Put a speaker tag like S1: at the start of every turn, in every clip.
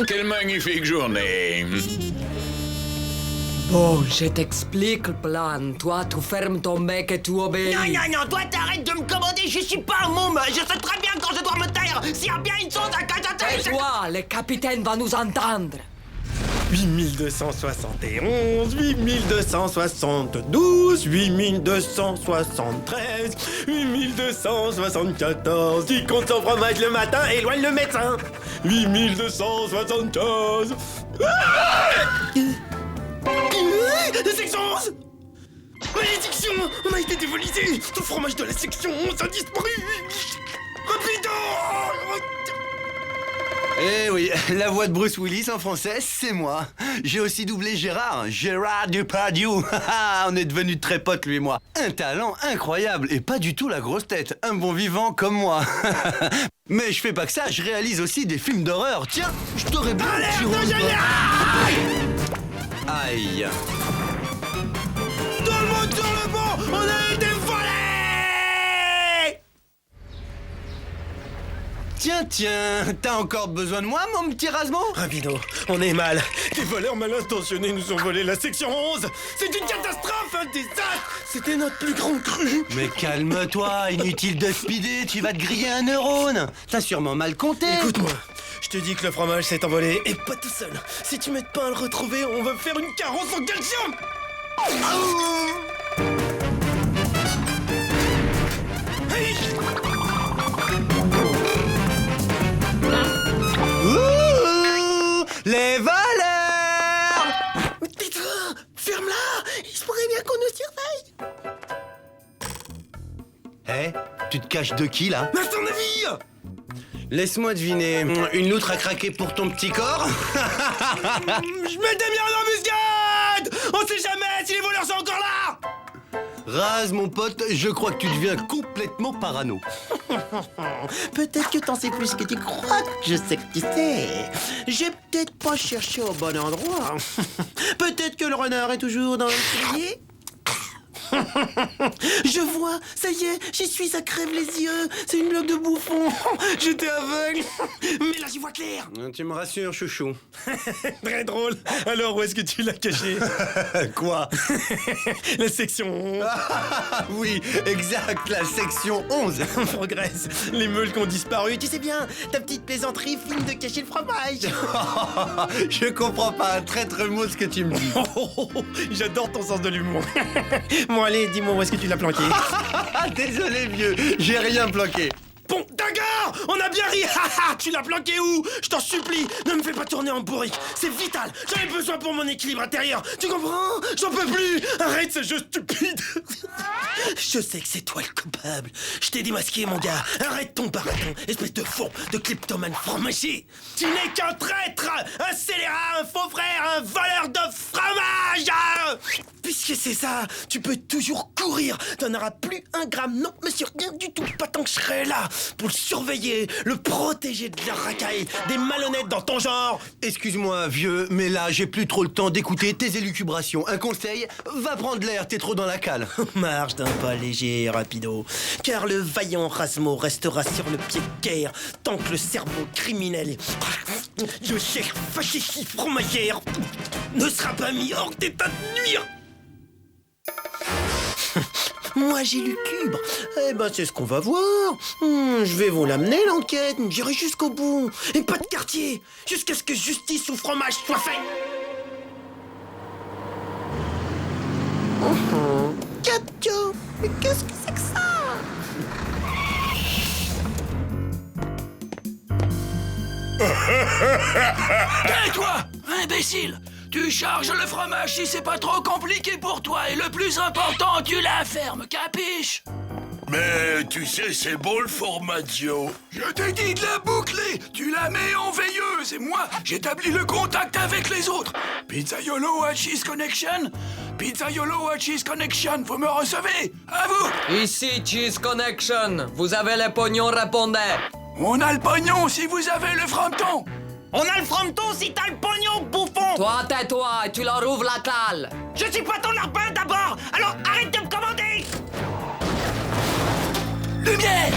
S1: Quelle magnifique journée.
S2: Bon, je t'explique le plan. Toi, tu fermes ton bec et tu obéis.
S3: Non, toi t'arrêtes de me commander, je suis pas un môme. Je sais très bien quand je dois me taire. S'il y a bien une chose à
S2: Et toi, le capitaine va nous entendre.
S4: 8271, 8272, 8273, 8274. Qui compte son fromage le matin, éloigne le médecin. 8275. La section 11. Malédiction, on a été dévolisé. Tout le fromage de la section 11 a disparu. Rapido.
S5: Eh oui, la voix de Bruce Willis en français, c'est moi. J'ai aussi doublé Gérard Depardieu. On est devenus très potes, lui et moi. Un talent incroyable et pas du tout la grosse tête. Un bon vivant comme moi. Mais je fais pas que ça, je réalise aussi des films d'horreur. Tiens, je t'aurais bien...
S4: Alerte génial.
S5: Aïe.
S4: Tout le monde sur le banc, on a été volés.
S5: Tiens, t'as encore besoin de moi, mon petit Rasmo?
S4: Rapido, on est mal. Des voleurs mal intentionnés nous ont volé la section 11. C'est une catastrophe, un désastre. C'était notre plus grande crue.
S5: Mais calme-toi, inutile de speeder, tu vas te griller un neurone. T'as sûrement mal compté.
S4: Écoute-moi, je te dis que le fromage s'est envolé, et pas tout seul. Si tu m'aides pas à le retrouver, on va faire une carrosse en calcium. Hey.
S5: Ouh, les voleurs!
S4: Tais-toi, ferme-la. Il se pourrait bien qu'on nous surveille.
S5: Eh, tu te caches de qui, là?
S4: Mais à ton avis?
S5: Laisse-moi deviner, une loutre a craqué pour ton petit corps?
S4: Je mets des miens en embuscade. On sait jamais si les voleurs sont encore là.
S5: Raz, mon pote, je crois que tu deviens complètement parano.
S3: Peut-être que t'en sais plus que tu crois que je sais que tu sais. J'ai peut-être pas cherché au bon endroit. Peut-être que le renard est toujours dans le cellier. Je vois, ça y est, j'y suis, ça crève les yeux. C'est une blague de bouffon. J'étais aveugle. Mais là, j'y vois clair.
S5: Tu me rassures, chouchou.
S4: Très drôle. Alors, où est-ce que tu l'as caché?
S5: Quoi?
S4: La section 11.
S5: Oui, exact, la section 11.
S4: On progresse. Les meules qui ont disparu. Tu sais bien, ta petite plaisanterie finit de cacher le fromage.
S5: Je comprends pas un traître mot ce que tu me dis.
S4: J'adore ton sens de l'humour. Bon, allez, dis-moi où est-ce que tu l'as planqué?
S5: Désolé, vieux, j'ai rien planqué.
S4: Bon, d'accord, on a bien ri. Tu l'as planqué où? Je t'en supplie, ne me fais pas tourner en bourrique. C'est vital, j'en ai besoin pour mon équilibre intérieur. Tu comprends? J'en peux plus. Arrête ce jeu stupide. Je sais que c'est toi le coupable. Je t'ai démasqué, mon gars. Arrête ton baratin, espèce de faux, de kleptomane fromager. Tu n'es qu'un traître, un scélérat, un faux frère, un voleur de fromage. Puisque c'est ça, tu peux toujours courir. T'en auras plus un gramme, non, monsieur, rien du tout. Pas tant que je serai là pour le surveiller, le protéger de la racaille, des malhonnêtes dans ton genre.
S5: Excuse-moi, vieux, mais là, j'ai plus trop le temps d'écouter tes élucubrations. Un conseil, va prendre l'air, t'es trop dans la cale.
S3: Marche d'un pas léger, rapido. Car le vaillant Rasmo restera sur le pied de guerre tant que le cerveau criminel de chef fasciste fromagère ne sera pas mis hors d'état de nuire. Moi j'ai lucubre. Eh ben c'est ce qu'on va voir. Je vais vous l'amener l'enquête. J'irai jusqu'au bout. Et pas de quartier. Jusqu'à ce que justice ou fromage soit fait. Katja, mais qu'est-ce que c'est que ça?
S6: Hé toi, imbécile! Tu charges le fromage si c'est pas trop compliqué pour toi et le plus important, tu la fermes, capiche?
S1: Mais tu sais, c'est beau le formaggio.
S6: Je t'ai dit de la boucler! Tu la mets en veilleuse et moi, j'établis le contact avec les autres. Pizzaiolo à Cheese Connection? Pizzaiolo à Cheese Connection, vous me recevez? À vous!
S2: Ici, Cheese Connection. Vous avez les pognons, répondez.
S6: On a le pognon si vous avez le fronton!
S3: On a le fronton si t'as le pognon, bouffon!
S2: Toi, tais-toi et tu leur ouvres la cale.
S3: Je suis pas ton larbin d'abord, alors arrête de me commander!
S6: Lumière!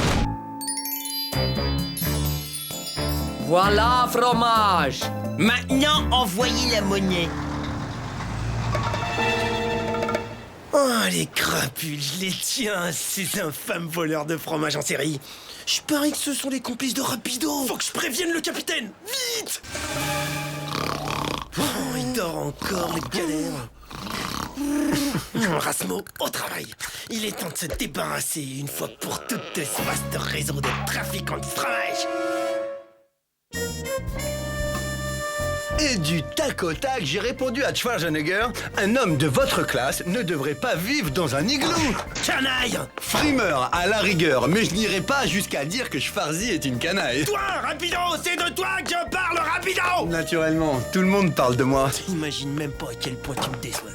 S2: Voilà, fromage.
S7: Maintenant, envoyez la monnaie.
S3: Oh, les crapules, je les tiens, ces infâmes voleurs de fromage en série. Je parie que ce sont les complices de Rapido.
S4: Faut que je prévienne le capitaine. Vite!
S3: Oh, il dort encore, les galères. Rasmo, au travail. Il est temps de se débarrasser une fois pour toutes de ce vaste réseau de trafiquants de fromage.
S5: Et du tac au tac, j'ai répondu à Schwarzenegger, un homme de votre classe ne devrait pas vivre dans un igloo.
S3: Canaille!
S5: Frimeur, à la rigueur, mais je n'irai pas jusqu'à dire que Schwarzy est une canaille.
S3: Toi, Rapido, c'est de toi que je parle, Rapido!
S5: Naturellement, tout le monde parle de moi.
S3: T'imagines même pas à quel point tu me déçois.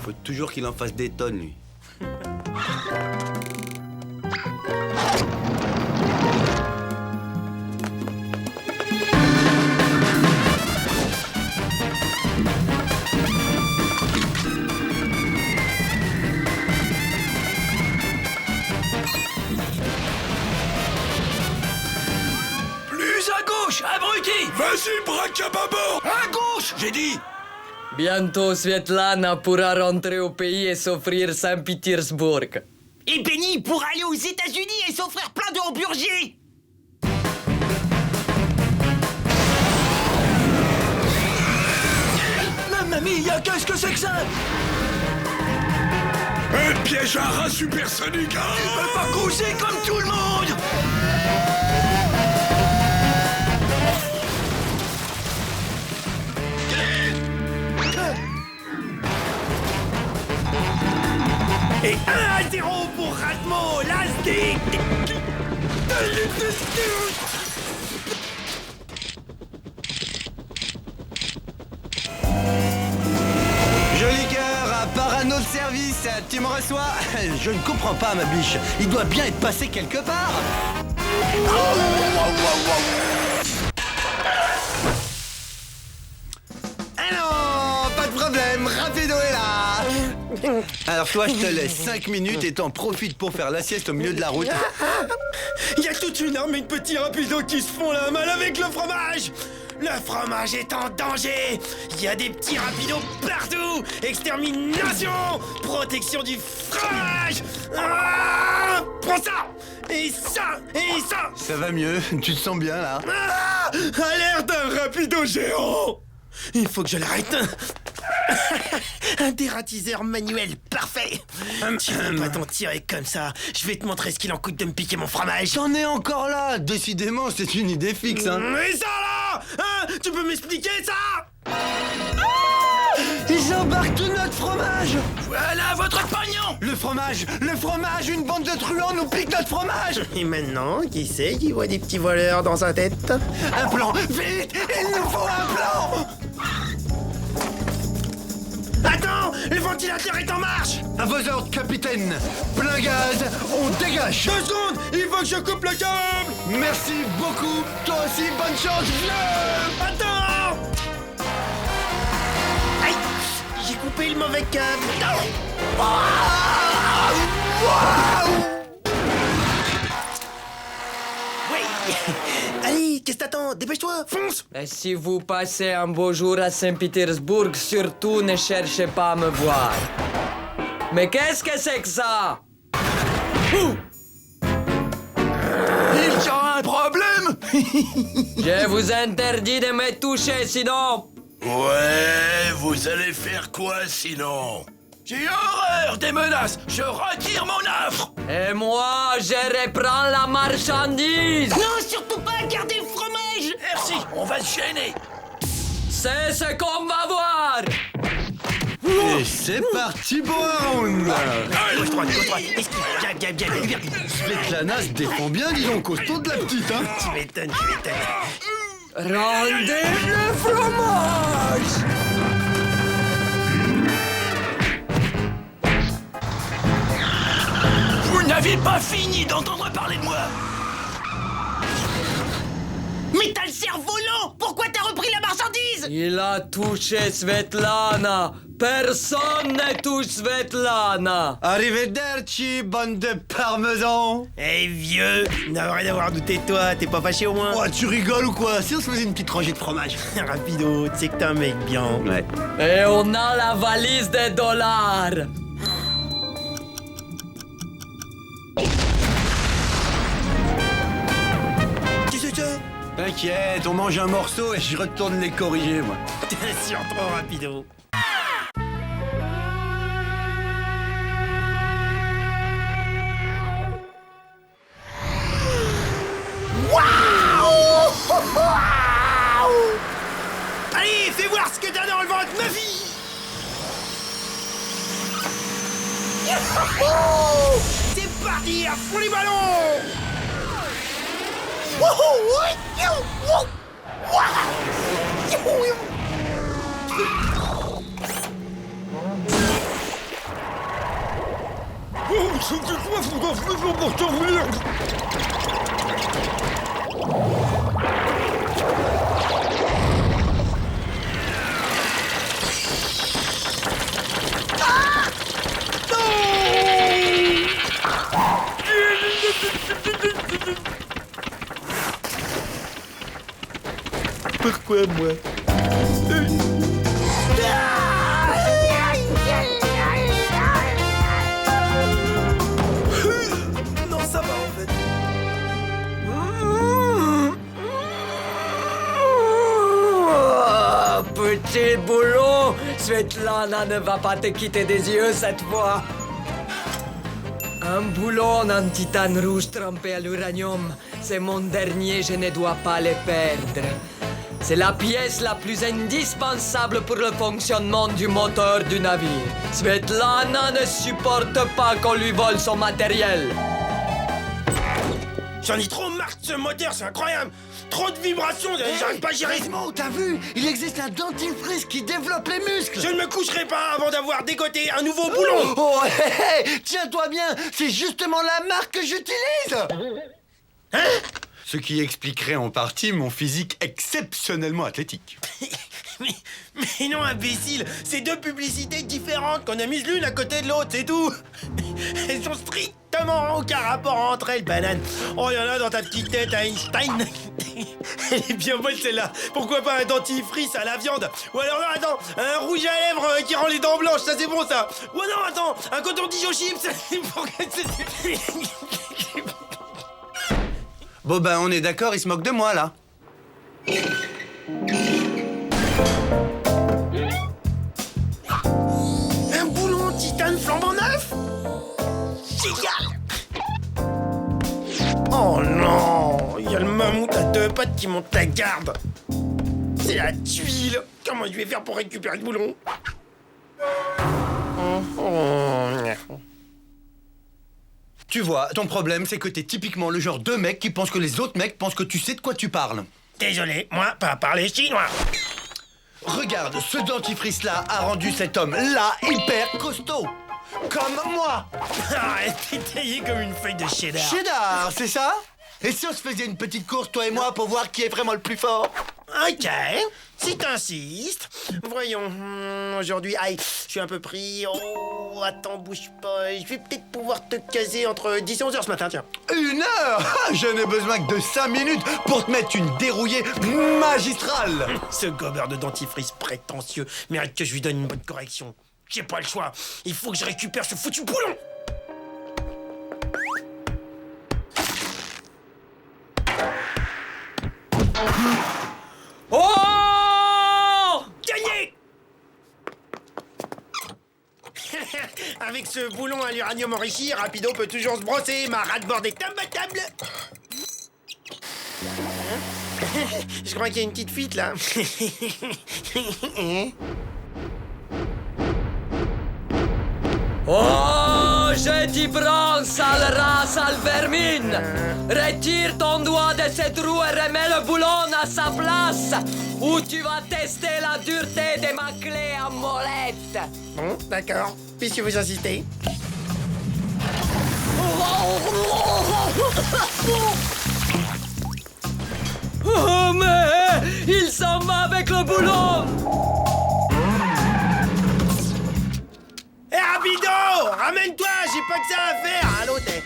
S5: Faut toujours qu'il en fasse des tonnes, lui.
S6: Plus à gauche, abruti!
S1: Vas-y, braque à bâbord!
S6: À gauche, j'ai dit!
S2: Bientôt, Svetlana pourra rentrer au pays et s'offrir Saint-Pétersbourg.
S7: Et Benny pourra aller aux États-Unis et s'offrir plein de hamburgers.
S6: Mamma mia, qu'est-ce que c'est que ça?
S1: Un piège à rat supersonique!
S6: Tu peux pas causer comme tout le monde!
S3: Et 1-0 pour Rasmo, l'Azdic!
S5: Joli cœur, à part un autre service, tu me reçois? Je ne comprends pas, ma biche. Il doit bien être passé quelque part. Ah non, pas de problème, Rapido est là. Alors toi, je te laisse 5 minutes et t'en profites pour faire la sieste au milieu de la route.
S3: Il y a toute une armée de petits Rapido qui se font la malle avec le fromage! Le fromage est en danger! Il y a des petits Rapidos partout! Extermination! Protection du fromage! Ah, prends ça! Et ça! Et ça!
S5: Ça va mieux, tu te sens bien là?
S3: Ah, alerte d'un Rapido géant! Il faut que je l'arrête! Un dératiseur manuel, parfait! Tu peux pas t'en tirer comme ça. Je vais te montrer ce qu'il en coûte de me piquer mon fromage.
S5: T'en es encore là. Décidément, c'est une idée fixe, hein.
S3: Mais ça là, hein? Tu peux m'expliquer ça?
S5: Ils embarquent tout notre fromage.
S6: Voilà votre pognon!
S5: Le fromage, une bande de truands nous pique notre fromage.
S3: Et maintenant, qui c'est qui voit des petits voleurs dans sa tête?
S5: Un plan, vite, il nous faut un plan.
S3: Attends, le ventilateur est en marche!
S5: À vos ordres, capitaine. Plein gaz, on dégage.
S3: 2 secondes, il faut que je coupe le câble!
S5: Merci beaucoup. Toi aussi, bonne chance. Viens.
S3: Attends! Aïe! J'ai coupé le mauvais câble! Oui! Allez, qu'est-ce que t'attends? Dépêche-toi, fonce!
S2: Et si vous passez un beau jour à Saint-Pétersbourg, surtout ne cherchez pas à me voir. Mais qu'est-ce que c'est que ça?
S6: Il y a un problème!
S2: Je vous interdis de me toucher, sinon...
S1: Ouais, vous allez faire quoi sinon?
S6: J'ai horreur des menaces! Je retire mon offre!
S2: Et moi, je reprends la marchandise!
S7: Non, surtout pas, gardez le fromage.
S6: Merci, on va se gêner!
S2: C'est ce qu'on va voir!
S5: Et c'est parti pour un round.
S3: Gauche, droite, esquive, bien.
S5: Svetlana se défend bien, dis donc, costaud de la petite, hein.
S3: Tu m'étonnes.
S2: Rendez le fromage!
S6: Vous n'avez pas fini d'entendre parler de moi!
S7: Mais t'as le cerf volant. Pourquoi t'as repris la marchandise?
S2: Il a touché Svetlana! Personne ne touche Svetlana.
S5: Arrivederci, bande de parmesans.
S3: Eh vieux, n'a rien à voir douté de toi, t'es pas fâché au moins?
S5: Oh, tu rigoles ou quoi? Si on se faisait une petite rangée de fromage.
S3: Rapido, tu sais que t'es un mec bien.
S5: Ouais.
S2: Et on a la valise des dollars.
S3: Tu sais ça?
S5: T'inquiète, on mange un morceau et je retourne les corriger, moi.
S3: T'es sûr trop rapido. Allez, fais voir ce que t'as dans le ventre, ma fille. C'est parti, à fond les ballons. Pourquoi moi? Non, ça va en fait.
S2: Oh, petit boulot, Svetlana ne va pas te quitter des yeux cette fois. Un boulon en titane rouge trempé à l'uranium, c'est mon dernier, je ne dois pas le perdre. C'est la pièce la plus indispensable pour le fonctionnement du moteur du navire. Svetlana ne supporte pas qu'on lui vole son matériel.
S3: J'en ai trop marre de ce moteur, c'est incroyable. Trop de vibrations, j'arrive pas à gérer.
S5: Raymond, t'as vu? Il existe un dentifrice qui développe les muscles.
S3: Je ne me coucherai pas avant d'avoir dégoté un nouveau boulon.
S5: Oh, hé, hé, tiens-toi bien, c'est justement la marque que j'utilise.
S3: Hein?
S5: Ce qui expliquerait en partie mon physique exceptionnellement athlétique.
S3: Mais non, imbécile, c'est deux publicités différentes qu'on a mises l'une à côté de l'autre, c'est tout. Elles ont strictement aucun rapport entre elles, banane. Oh, il y en a dans ta petite tête, Einstein. Elle est bien bonne celle-là. Pourquoi pas un dentifrice à la viande? Ou alors, non, attends, un rouge à lèvres qui rend les dents blanches, ça c'est bon ça. Ou non, attends, un coton-tige aux chips.
S5: Bon ben, on est d'accord, il se moque de moi, là.
S3: Un boulon en titane flambant neuf? Génial! Oh non! Il y a le mammouth à deux pattes qui monte la garde! C'est la tuile! Comment je vais faire pour récupérer le boulon?
S5: Tu vois, ton problème, c'est que t'es typiquement le genre de mec qui pense que les autres mecs pensent que tu sais de quoi tu parles.
S3: Désolé, moi, pas parler chinois!
S5: Regarde, ce dentifrice-là a rendu cet homme-là hyper costaud. Comme moi.
S3: Arrête, t'es taillé comme une feuille de cheddar!
S5: Cheddar, c'est ça? Et si on se faisait une petite course, toi et moi, pour voir qui est vraiment le plus fort?
S3: Ok, si t'insistes. Voyons, aujourd'hui, aïe, je suis un peu pris. Oh, attends, bouge pas. Je vais peut-être pouvoir te caser entre 10 et 11 heures ce matin, tiens.
S5: 1 heure? Je n'ai besoin que de 5 minutes pour te mettre une dérouillée magistrale.
S3: Ce gobeur de dentifrice prétentieux mérite que je lui donne une bonne correction. J'ai pas le choix. Il faut que je récupère ce foutu boulon.
S2: Oh!
S3: Gagné! Avec ce boulon à l'uranium enrichi, Rapido peut toujours se brosser. Ma ras-de-bord est imbattable. Je crois qu'il y a une petite fuite là.
S2: Oh, je t'y prends, sale rat, sale vermine! Retire ton doigt de cette roue et remets le boulon à sa place, ou tu vas tester la dureté de ma clé à molette!
S3: Bon, d'accord. Puisque vous insistez.
S2: Oh, mais il s'en va avec le boulon!
S4: Rapido! Ramène-toi, j'ai pas que ça à faire! Allô, t'es...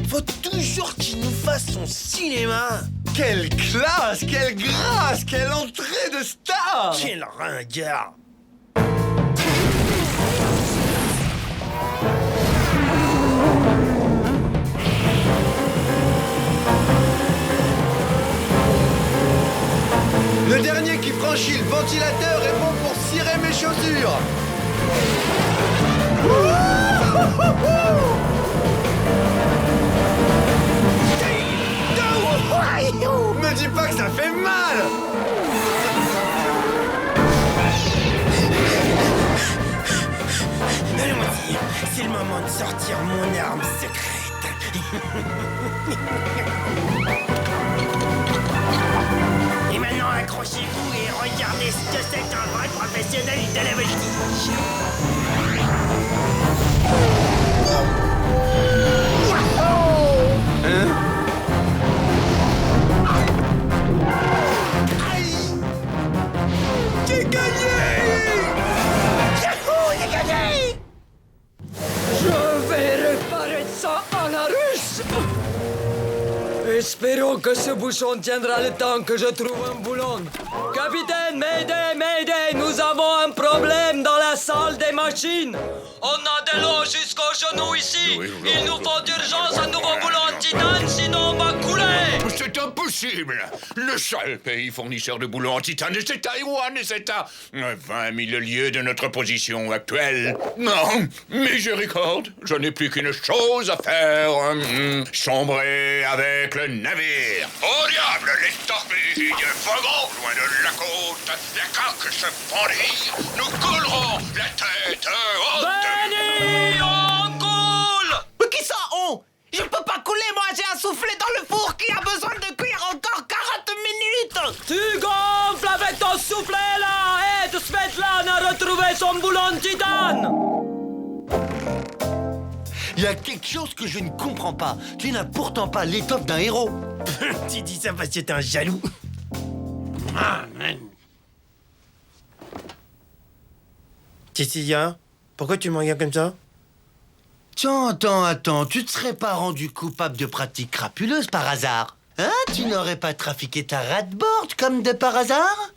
S4: Faut toujours qu'il nous fasse son cinéma!
S5: Quelle classe, quelle grâce, quelle entrée de star!
S4: Quel ringard!
S5: Le dernier qui franchit le ventilateur est bon pour cirer mes chaussures. Me dis pas que ça fait mal.
S4: Allons-y, c'est le moment de sortir mon arme secrète. Et maintenant, accrochez-vous et regardez ce que c'est qu'un vrai professionnel de la voltige.
S5: J'ai gagné!
S4: Yahoo, j'ai gagné!
S2: Je vais réparer ça à la russe. Espérons que ce bouchon tiendra le temps que je trouve un boulon. Capitaine, Mayday, Mayday, nous avons un problème dans la salle des machines. On a de l'eau jusqu'aux genoux ici. Il nous faut d'urgence un nouveau boulon en titane, sinon on va couler.
S1: C'est impossible. Le seul pays fournisseur de boulons en titane, c'est Taïwan et c'est à 20 000 lieues de notre position actuelle. Non, miséricorde, je n'ai plus qu'une chose à faire. Sombrer avec le navire. Au diable, les torpilles vogueront loin de la côte. La coque se fendit. Nous coulerons la tête haute.
S2: Benny, on coule.
S7: Mais qui ça, on? Je peux pas couler, moi, j'ai un soufflet dans le four qui a besoin de cuire encore 40 minutes.
S2: Tu gonfles avec ton soufflet là. Aide Svetlana à retrouver son boulon en titane.
S5: Il y a quelque chose que je ne comprends pas. Tu n'as pourtant pas l'étoffe d'un héros.
S4: Tu dis ça parce que t'es un jaloux. Cécilia, pourquoi tu me regardes comme ça?
S5: Attends, tu te serais pas rendu coupable de pratiques crapuleuses par hasard? Hein? Tu n'aurais pas trafiqué ta ratboard comme de par hasard?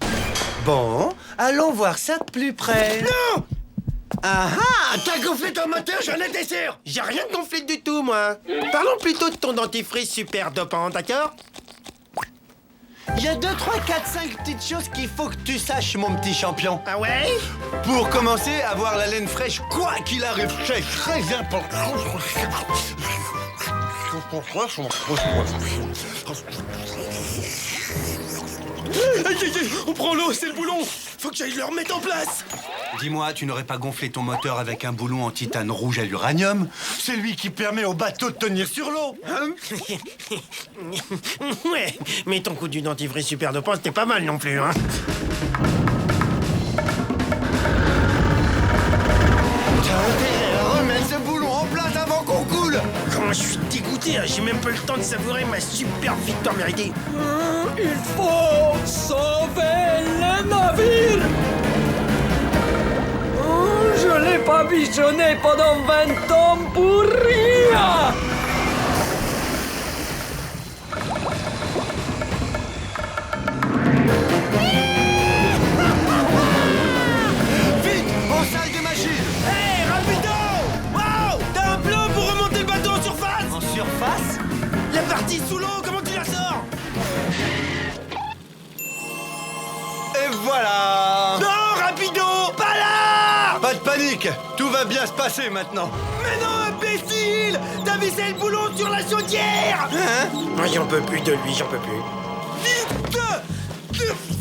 S5: Bon, allons voir ça de plus près.
S4: Non!
S5: Ah ah!
S4: T'as gonflé ton moteur, j'en étais sûr! J'ai rien gonflé du tout, moi. Parlons plutôt de ton dentifrice super dopant, d'accord?
S5: Il y a 2, 3, 4, 5 petites choses qu'il faut que tu saches, mon petit champion.
S4: Ah ouais?
S5: Pour commencer, avoir la laine fraîche, quoi qu'il arrive, c'est très important.
S4: On prend l'eau, c'est le boulon! Faut que j'aille le remettre en place!
S5: Dis-moi, tu n'aurais pas gonflé ton moteur avec un boulon en titane rouge à l'uranium? C'est lui qui permet au bateau de tenir sur l'eau. Hein?
S4: Ouais, mais ton coup du dentifrice super dopant, c'était pas mal non plus, hein?
S5: T'as intérêt à remettre ce boulon en place avant qu'on coule.
S4: Comment je suis dégoûté, hein. J'ai même pas eu le temps de savourer ma super victoire méritée.
S2: Il faut sauver le navire. Je l'ai pas bichonné pendant 20 ans pour rien.
S5: Vite, en salle des machines.
S4: Hey, rapido! Wow! T'as un plan pour remonter le bateau en surface?
S5: En surface?
S4: La partie sous l'eau, comment tu la sors?
S5: Et voilà.
S4: Non, rapido! Pas là!
S5: Pas de panique, tout va bien se passer maintenant.
S4: Mais non, imbécile! T'as vissé le boulon sur la chaudière!
S5: Hein?
S4: Non, j'en peux plus de lui, j'en peux plus. Vite!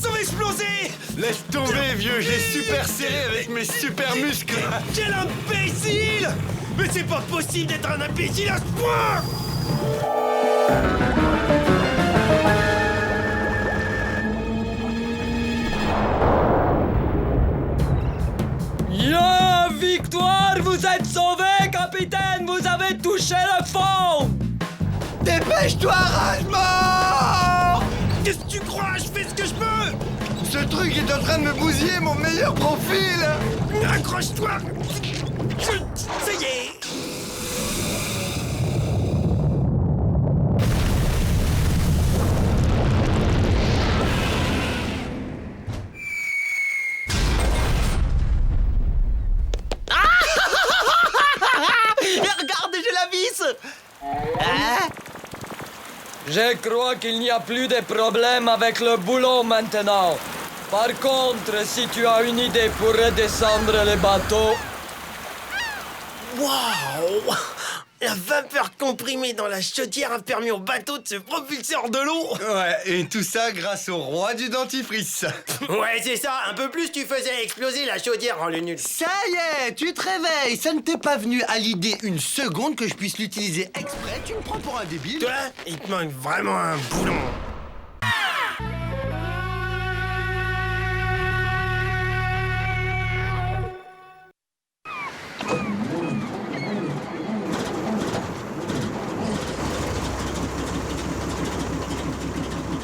S4: Ça va exploser!
S5: Laisse tomber, vieux, j'ai super serré avec mes super muscles.
S4: Quel imbécile! Mais c'est pas possible d'être un imbécile à ce point!
S2: Ya victoire, vous êtes sauvé, capitaine. Vous avez touché le fond.
S5: Dépêche-toi, Rasmore!
S4: Qu'est-ce que tu crois? Je fais ce que je peux!
S5: Ce truc est en train de me bousiller mon meilleur profit. file.
S4: Accroche-toi. Ça y est.
S7: Regarde, j'ai la vis. Hein?
S2: Je crois qu'il n'y a plus de problème avec le boulot maintenant. Par contre, si tu as une idée pour redescendre le bateau...
S4: Waouh! La vapeur comprimée dans la chaudière a permis au bateau de se propulser hors de l'eau.
S5: Ouais, et tout ça grâce au roi du dentifrice.
S4: Ouais, c'est ça. Un peu plus, tu faisais exploser la chaudière en le nul.
S5: Ça y est, tu te réveilles. Ça ne t'est pas venu à l'idée une seconde que je puisse l'utiliser exprès. Tu me prends pour un débile.
S4: Toi, il te manque vraiment un boulon.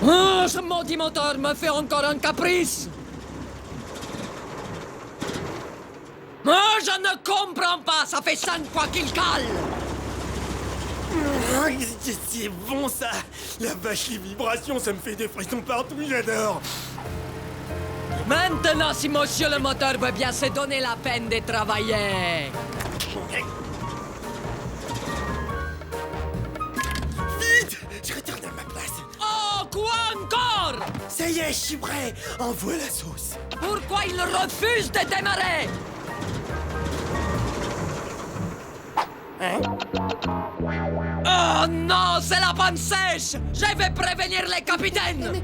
S2: Oh, ce maudit moteur me fait encore un caprice. Oh, je ne comprends pas. Ça fait 5 fois qu'il cale.
S4: C'est bon ça. La vache, les vibrations, ça me fait des frissons partout, j'adore.
S2: Maintenant, si monsieur le moteur veut bien se donner la peine de travailler.
S4: Vite, je retourne à ma place.
S2: Oh, quoi encore?
S4: Ça y est, je suis prêt. Envoie la sauce.
S2: Pourquoi il refuse de démarrer? Oh non, c'est la panne sèche! Je vais prévenir les capitaines!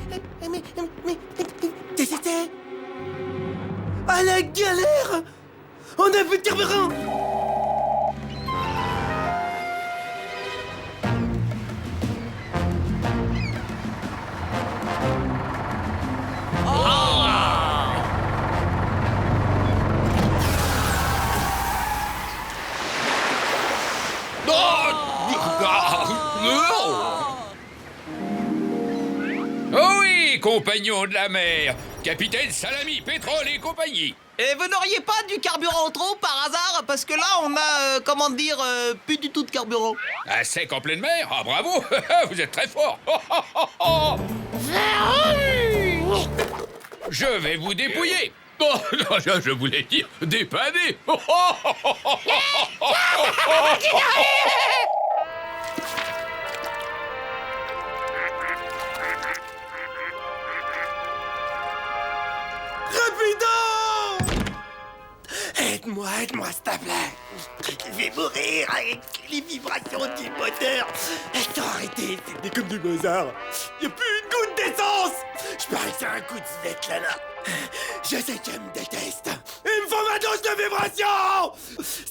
S4: C'était... À la galère! On a plus de carburant!
S1: Oh oui, compagnons de la mer, capitaine Salami, pétrole et compagnie.
S7: Et vous n'auriez pas du carburant en trop par hasard? Parce que là, on a, comment dire, plus du tout de carburant.
S1: À sec en pleine mer? Ah bravo, vous êtes très fort. Je vais vous dépouiller. Oh, non, je voulais dire dépanner.
S4: Rapido! Aide-moi, s'il te plaît. Je vais mourir avec les vibrations du moteur. Arrêtez, c'était comme du Mozart. Y'a plus une goutte d'essence. Je parie que c'est un coup de Svetlana. Je sais qu'elle me déteste. Il me faut ma dose de vibrations.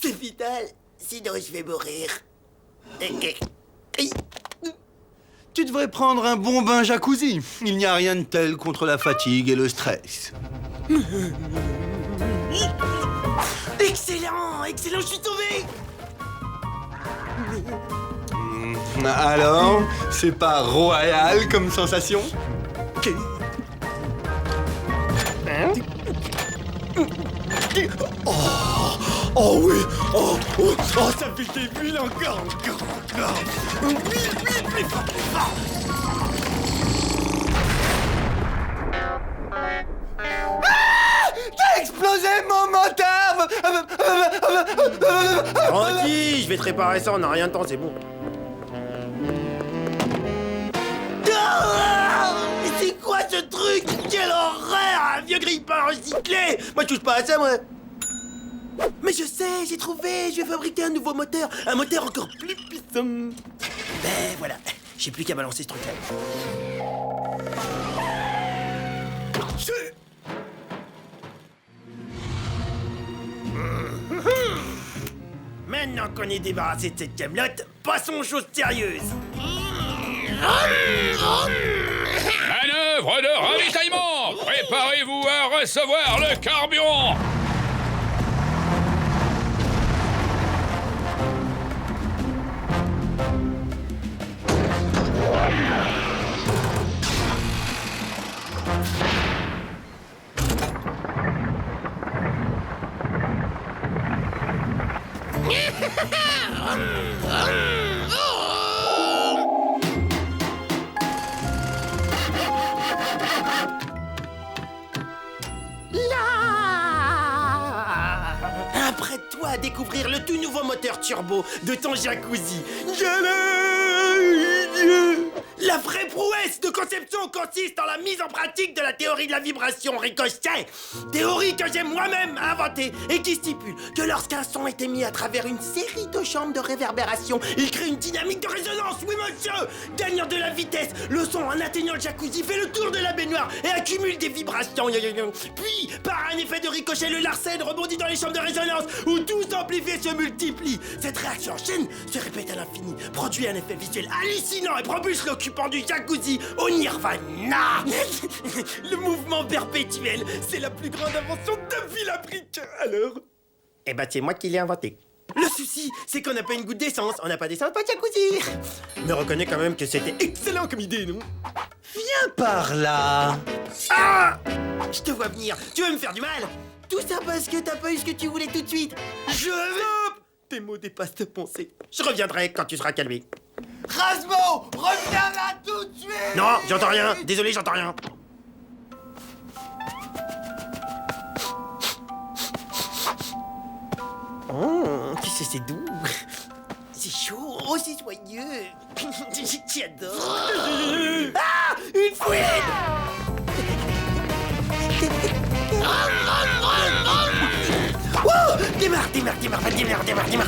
S4: C'est vital, sinon je vais mourir.
S5: Tu devrais prendre un bon bain jacuzzi. Il n'y a rien de tel contre la fatigue et le stress.
S4: Excellent, je suis sauvé.
S5: Alors, c'est pas royal comme sensation?
S4: Oh oui, oh, ça fait des bulles encore. Oui, plus fort.
S5: T'as explosé mon moteur!
S4: Tranquille, je vais te réparer ça, on a rien de temps, c'est bon. C'est quoi ce truc? Quelle horreur! Un vieux grille-pain recyclé! Moi, je touche pas à ça, moi! Mais je sais, j'ai trouvé! Je vais fabriquer un nouveau moteur! Un moteur encore plus puissant! Ben voilà, j'ai plus qu'à balancer ce truc-là. Maintenant qu'on est débarrassé de cette camelote, passons aux choses sérieuses!
S1: Manœuvre de ravitaillement. Préparez-vous à recevoir le carburant.
S3: Apprête-toi à découvrir le tout nouveau moteur turbo de ton jacuzzi. La vraie prouesse de conception consiste en la mise en pratique de la théorie de la vibration ricochet. Théorie que j'ai moi-même inventée et qui stipule que lorsqu'un son est émis à travers une série de chambres de réverbération, il crée une dynamique de résonance, oui monsieur. Gagnant de la vitesse, le son en atteignant le jacuzzi fait le tour de la baignoire et accumule des vibrations. Puis, par un effet de ricochet, le larsen rebondit dans les chambres de résonance où tout s'amplifie et se multiplie. Cette réaction en chaîne se répète à l'infini, produit un effet visuel hallucinant et propulse l'occupant du jacuzzi au nirvana. Le mouvement perpétuel, c'est la plus grande invention depuis la brique. Alors? Eh ben, c'est moi qui l'ai inventé. Le souci, c'est qu'on n'a pas une goutte d'essence. On n'a pas d'essence, pas de jacuzzi. Mais reconnais quand même que c'était excellent comme idée, non?
S5: Viens par là.
S3: Ah! Je te vois venir. Tu veux me faire du mal? Tout ça parce que t'as pas eu ce que tu voulais tout de suite. Je veux... Tes mots dépassent tes pensées. Je reviendrai quand tu seras calmé.
S7: Rasmo, reviens là tout de suite.
S3: Non, j'entends rien. Désolé, j'entends rien. Oh, tu sais, c'est doux. C'est chaud, oh, c'est joyeux. J'adore. Ah, une fouine. Oh, démarre.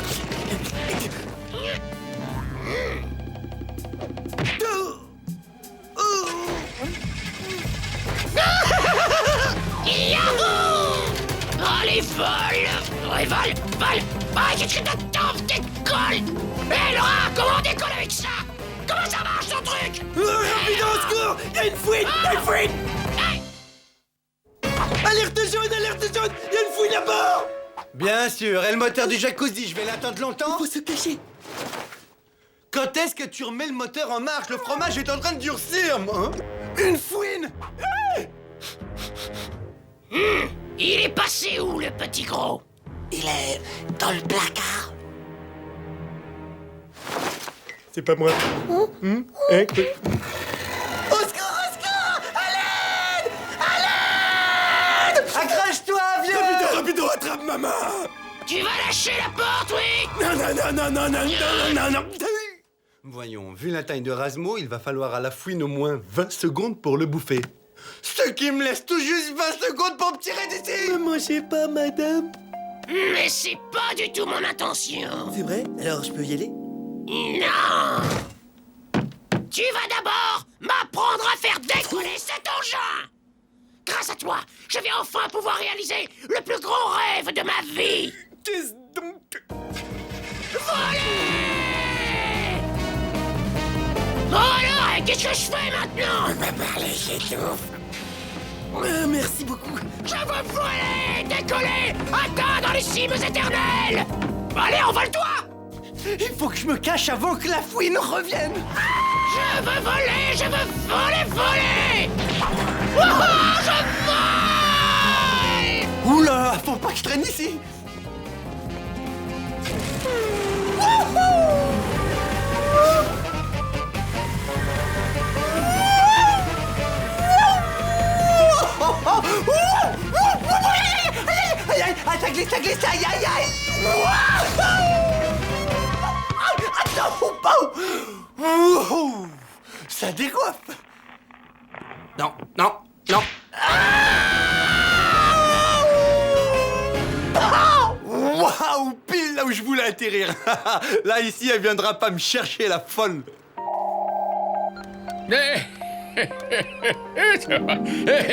S8: Oh, les vols! Ouais, vol! Ah, j'ai que t'attends, décolle! Hé, Laura, comment on décolle avec ça? Comment ça marche, ton truc?
S3: Rapido, au secours! Y'a une fouine!
S8: Hey!
S3: Alerte jaune! Y'a une fouine à bord!
S5: Bien sûr, et le moteur du jacuzzi, je vais l'attendre longtemps.
S3: Faut se cacher.
S5: Quand est-ce que tu remets le moteur en marche? Le fromage est en train de durcir, moi. Une fouine.
S8: Il est passé où, le petit gros?
S3: Il est dans le placard. C'est pas moi. Au secours! À l'aide!
S5: Accroche-toi, vieux.
S3: Rapido, attrape ma main!
S8: Tu vas lâcher la porte, oui?
S3: Non.
S5: Voyons, vu la taille de Rasmo, il va falloir à la fouine au moins 20 secondes pour le bouffer. Ce qui me laisse tout juste 20 secondes pour me tirer d'ici.
S3: Ne mangez pas, madame.
S8: Mais c'est pas du tout mon intention.
S3: C'est vrai? Alors je peux y aller?
S8: Non! Tu vas d'abord m'apprendre à faire décoller cet engin! Grâce à toi, je vais enfin pouvoir réaliser le plus grand rêve de ma vie!
S3: Qu'est-ce donc?
S8: Voler! Bon alors, qu'est-ce que je fais maintenant?
S3: On va parler, j'étouffe. Merci beaucoup.
S8: Je veux voler, décoller, atteindre les cimes éternelles! Allez, envole-toi!
S5: Il faut que je me cache avant que la fouine revienne.
S8: Je veux voler, voler! Wouhou, je vole!
S5: Oula, faut pas que je traîne ici. Aïe, ça glisse, aïe. Attends, ça décoiffe.
S4: Non.
S5: Waouh, pile là où je voulais atterrir. Là, ici, elle viendra pas me chercher, la folle.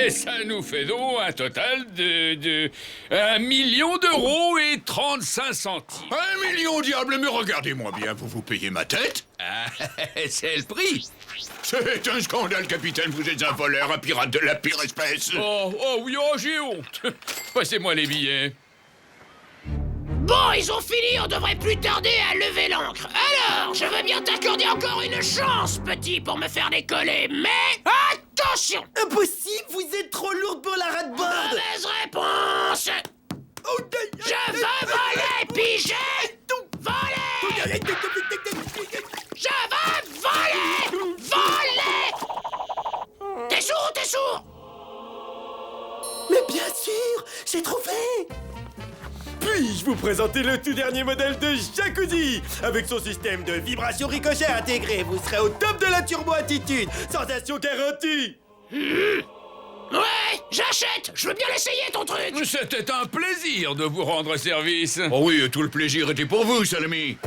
S9: Ça nous fait donc un total de 1 million d'euros et 35 centimes.
S1: 1 million, diable, mais regardez-moi bien, vous payez ma tête?
S9: Ah, c'est le prix.
S1: C'est un scandale, capitaine, vous êtes un voleur, un pirate de la pire espèce.
S9: Oh oui, j'ai honte. Passez-moi les billets.
S8: Bon, ils ont fini, on devrait plus tarder à lever l'ancre. Alors, je veux bien t'accorder encore une chance, petit, pour me faire décoller, mais attention!
S3: Impossible, vous êtes trop lourde pour la rate-borde.
S8: Mauvaise réponse! Je veux voler, pigé!
S4: je vous présenter le tout dernier modèle de jacuzzi. Avec son système de vibration ricochet intégré, vous serez au top de la turbo-attitude. Sensation garantie.
S8: Ouais, j'achète. Je veux bien l'essayer, ton truc.
S9: C'était un plaisir de vous rendre service.
S1: Oh oui, tout le plaisir était pour vous, Salami.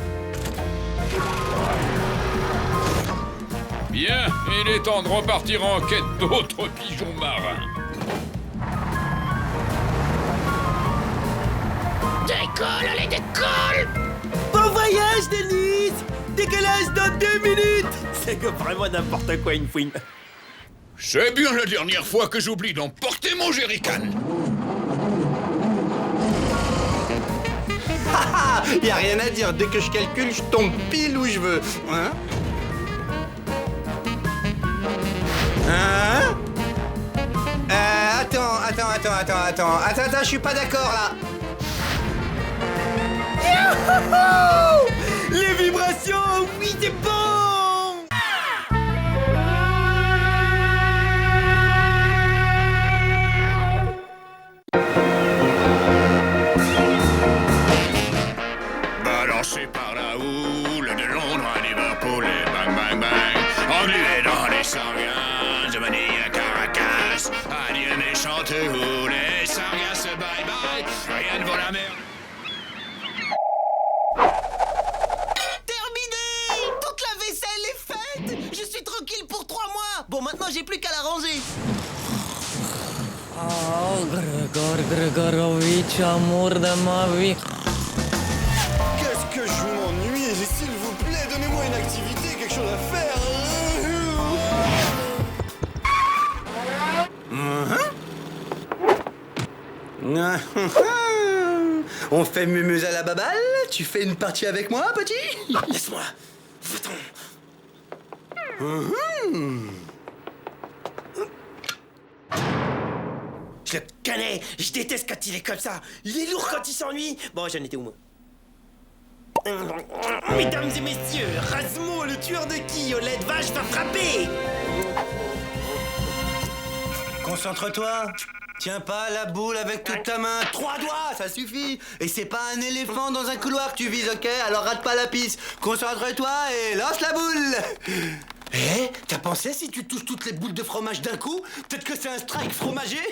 S9: Bien, il est temps de repartir en quête d'autres pigeons marins.
S8: Décolle, allez, décolle.
S4: Bon voyage, Denise. Décollage dans 2 minutes. C'est comme vraiment n'importe quoi, une fouine.
S1: C'est bien la dernière fois que j'oublie d'emporter mon jerrycan.
S5: Y a rien à dire, dès que je calcule, je tombe pile où je veux. Hein? Hein? Attends, je suis pas d'accord là.
S4: Youhou! Les vibrations, oui, c'est bon.
S1: Balancé par la houle de Londres à Liverpool et bang bang bang. Englué dans les sargasses de Manille à Caracas. Adieu méchante houle et sargasses bye bye. Rien ne vaut la merde.
S7: Terminé! Toute la vaisselle est faite! Je suis tranquille pour 3 mois! Bon, maintenant j'ai plus qu'à la ranger.
S2: Oh, Gregorovitch, amour de ma vie.
S5: Qu'est-ce que je m'ennuie. S'il vous plaît, donnez-moi une activité, quelque chose à faire. On fait mumuse à la baballe? Tu fais une partie avec moi, petit?
S4: Laisse-moi. Va-t'en. Je le connais. Je déteste quand il est comme ça. Il est lourd quand il s'ennuie. Bon, j'en étais où, moi? Mesdames et messieurs, Rasmo, le tueur de qui au lait de vache va frapper.
S5: Concentre-toi. Tiens pas la boule avec toute ta main. 3 doigts, ça suffit. Et c'est pas un éléphant dans un couloir que tu vises, ok? Alors rate pas la piste. Concentre-toi et lance la boule. Eh, t'as pensé si tu touches toutes les boules de fromage d'un coup? Peut-être que c'est un strike fromager.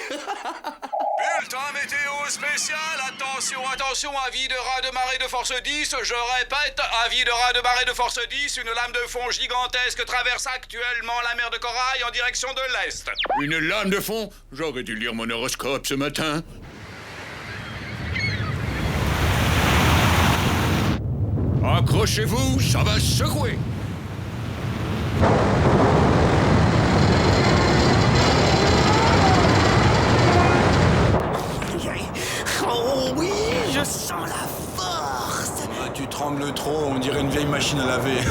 S10: Bulletin météo spécial, attention, avis de raz de marée de force 10, je répète, avis de raz de marée de force 10, une lame de fond gigantesque traverse actuellement la mer de Corail en direction de l'Est.
S1: Une lame de fond? J'aurais dû lire mon horoscope ce matin. Accrochez-vous, ça va secouer.
S4: Oh oui, je sens la force.
S6: Ah, tu trembles trop, on dirait une vieille machine à laver.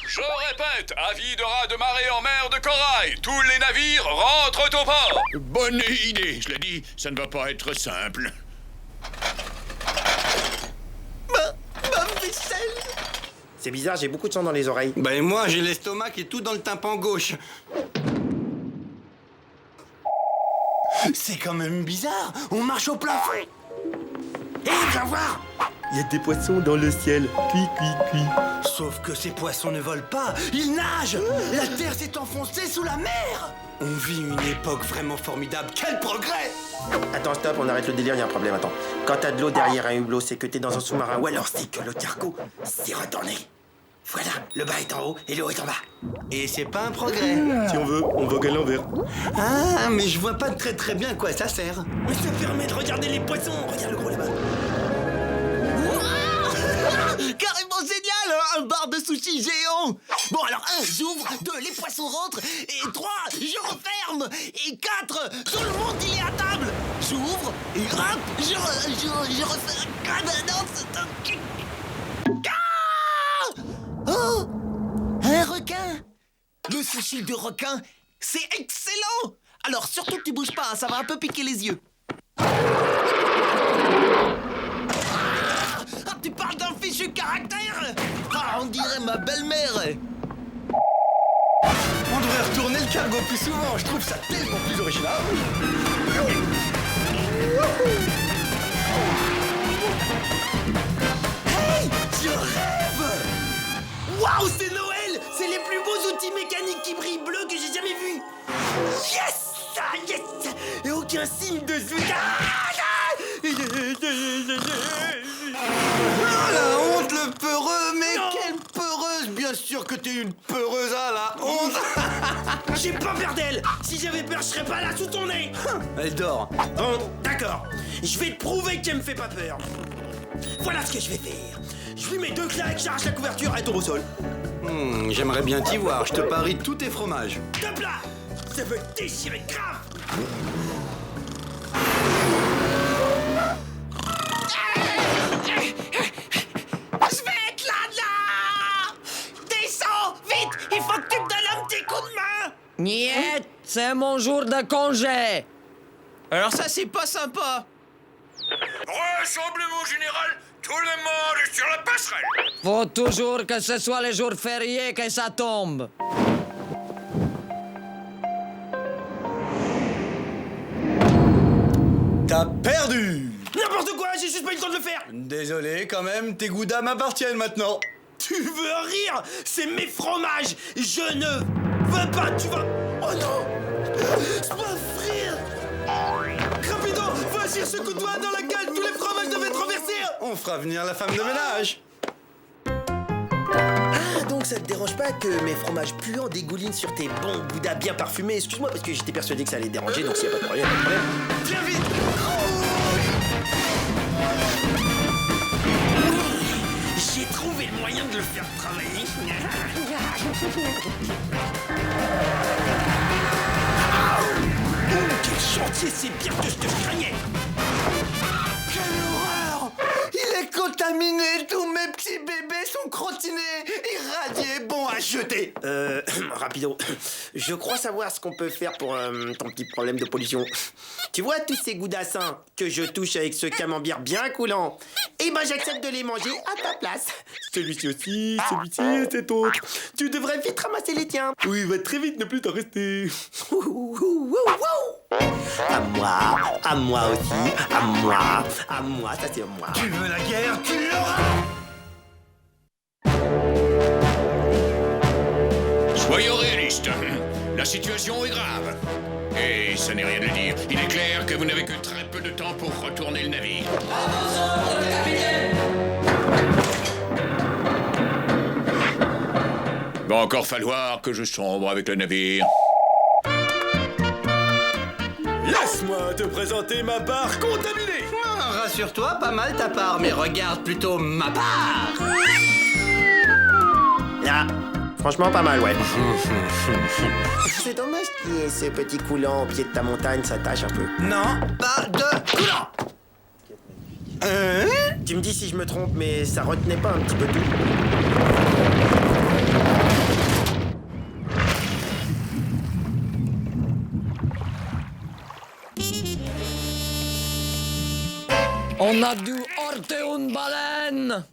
S10: Je répète, avis de raz de marée en mer de Corail, tous les navires rentrent au port.
S1: Bonne idée, je l'ai dit, ça ne va pas être simple.
S4: Ma vaisselle. C'est bizarre, j'ai beaucoup de sang dans les oreilles.
S5: Ben moi, j'ai l'estomac et tout dans le tympan gauche. C'est quand même bizarre. On marche au plafond.
S4: Hé, viens voir. Il y a des poissons dans le ciel. Cui, cui, cui.
S5: Sauf que ces poissons ne volent pas, ils nagent. La terre s'est enfoncée sous la mer. On vit une époque vraiment formidable. Quel progrès!
S4: Attends, stop, on arrête le délire, il y a un problème, attends. Quand t'as de l'eau derrière un hublot, c'est que t'es dans un sous-marin, ou alors c'est que le cargo s'est retourné. Voilà, le bas est en haut et l'eau est en bas.
S5: Et c'est pas un progrès.
S4: Si on veut, on vogue à l'envers.
S5: Ah, mais je vois pas très bien à quoi ça sert.
S4: Mais ça permet de regarder les poissons. Regarde le gros là-bas.
S7: Carrément génial, un bar de sushi géant. Bon alors 1, j'ouvre, 2, les poissons rentrent, et 3, je referme, et 4, tout le monde il est à table. J'ouvre, et hop, je refais un non, c'est un... Ah requin. Le sushi de requin, c'est excellent. Alors surtout que tu bouges pas, ça va un peu piquer les yeux. Ah, tu parles d'un fichu caractère. Ah, on dirait ma belle-mère.
S5: On devrait retourner le cargo plus souvent, je trouve ça tellement plus original.
S4: Hey, je rêve. Waouh, c'est Noël. C'est les plus beaux outils mécaniques qui brillent bleus que j'ai jamais vus. Yes, ah, yes. Et aucun signe de zouga.
S5: Ah la honte, le peureux, mais
S4: Non.
S5: quelle peureuse. Bien sûr que t'es une peureuse, ah la honte.
S4: J'ai pas peur d'elle. Si j'avais peur, je serais pas là sous ton nez.
S5: Elle dort.
S4: Bon, d'accord. Je vais te prouver qu'elle me fait pas peur. Voilà ce que je vais faire. Je lui mets 2 claques, j'arrache la couverture et tombe au sol.
S5: J'aimerais bien t'y voir, je te parie tous tes fromages.
S4: Top là. Ça veut déchirer grave.
S8: Je vais être là. Descends, vite. Il faut que tu me donnes un petit coup de main.
S2: Niet, c'est mon jour de congé.
S7: Alors ça, c'est pas sympa.
S1: Rassemblement général, tout le monde est sur la passerelle.
S2: Faut toujours que ce soit les jours fériés que ça tombe.
S5: T'as perdu.
S4: N'importe quoi, j'ai juste pas eu le temps de le faire.
S5: Désolé, quand même, tes goudas m'appartiennent maintenant.
S4: Tu veux rire? C'est mes fromages. Je ne veux pas, tu vas... Oh non. C'est pas frire. Rapido, vas-y, ce coup de doigt dans la gueule. Tous les fromages devaient être renversés.
S5: On fera venir la femme de ménage.
S3: Ah, donc ça te dérange pas que mes fromages puants dégoulinent sur tes bons goudas bien parfumés? Excuse-moi, parce que j'étais persuadé que ça allait te déranger, donc s'il y a pas de problème,
S4: Viens vite. J'ai trouvé le moyen de le faire travailler. Quel chantier, c'est pire que je te craignais.
S5: Quelle horreur! Il est contaminé, tous mes petits bébés sont crottinés, irradiés, bons à jeter.
S3: Rapido, je crois savoir ce qu'on peut faire pour ton petit problème de pollution. Tu vois tous ces goudassins que je touche avec ce camembert bien coulant? Eh ben j'accepte de les manger à ta place. Celui-ci aussi, celui-ci et cet autre. Tu devrais vite ramasser les tiens.
S4: Oui, va très vite, ne plus t'en rester.
S3: À moi aussi, à moi, ça c'est moi.
S5: Tu veux la guerre, tu l'auras!
S1: Soyons réalistes. La situation est grave. Et ça n'est rien à dire. Il est clair que vous n'avez que très peu de temps pour retourner le navire. Va encore falloir que je sombre avec le navire.
S4: Laisse-moi te présenter ma barre contaminée.
S5: Rassure-toi, pas mal ta part, mais regarde plutôt ma part!
S3: Ah, franchement pas mal, ouais. C'est dommage qu'il y ait ce petit coulant au pied de ta montagne, ça tâche un peu.
S5: Non, pas de coulant!
S3: Tu me dis si je me trompe, mais ça retenait pas un petit peu tout.
S2: On a dû heurter une baleine.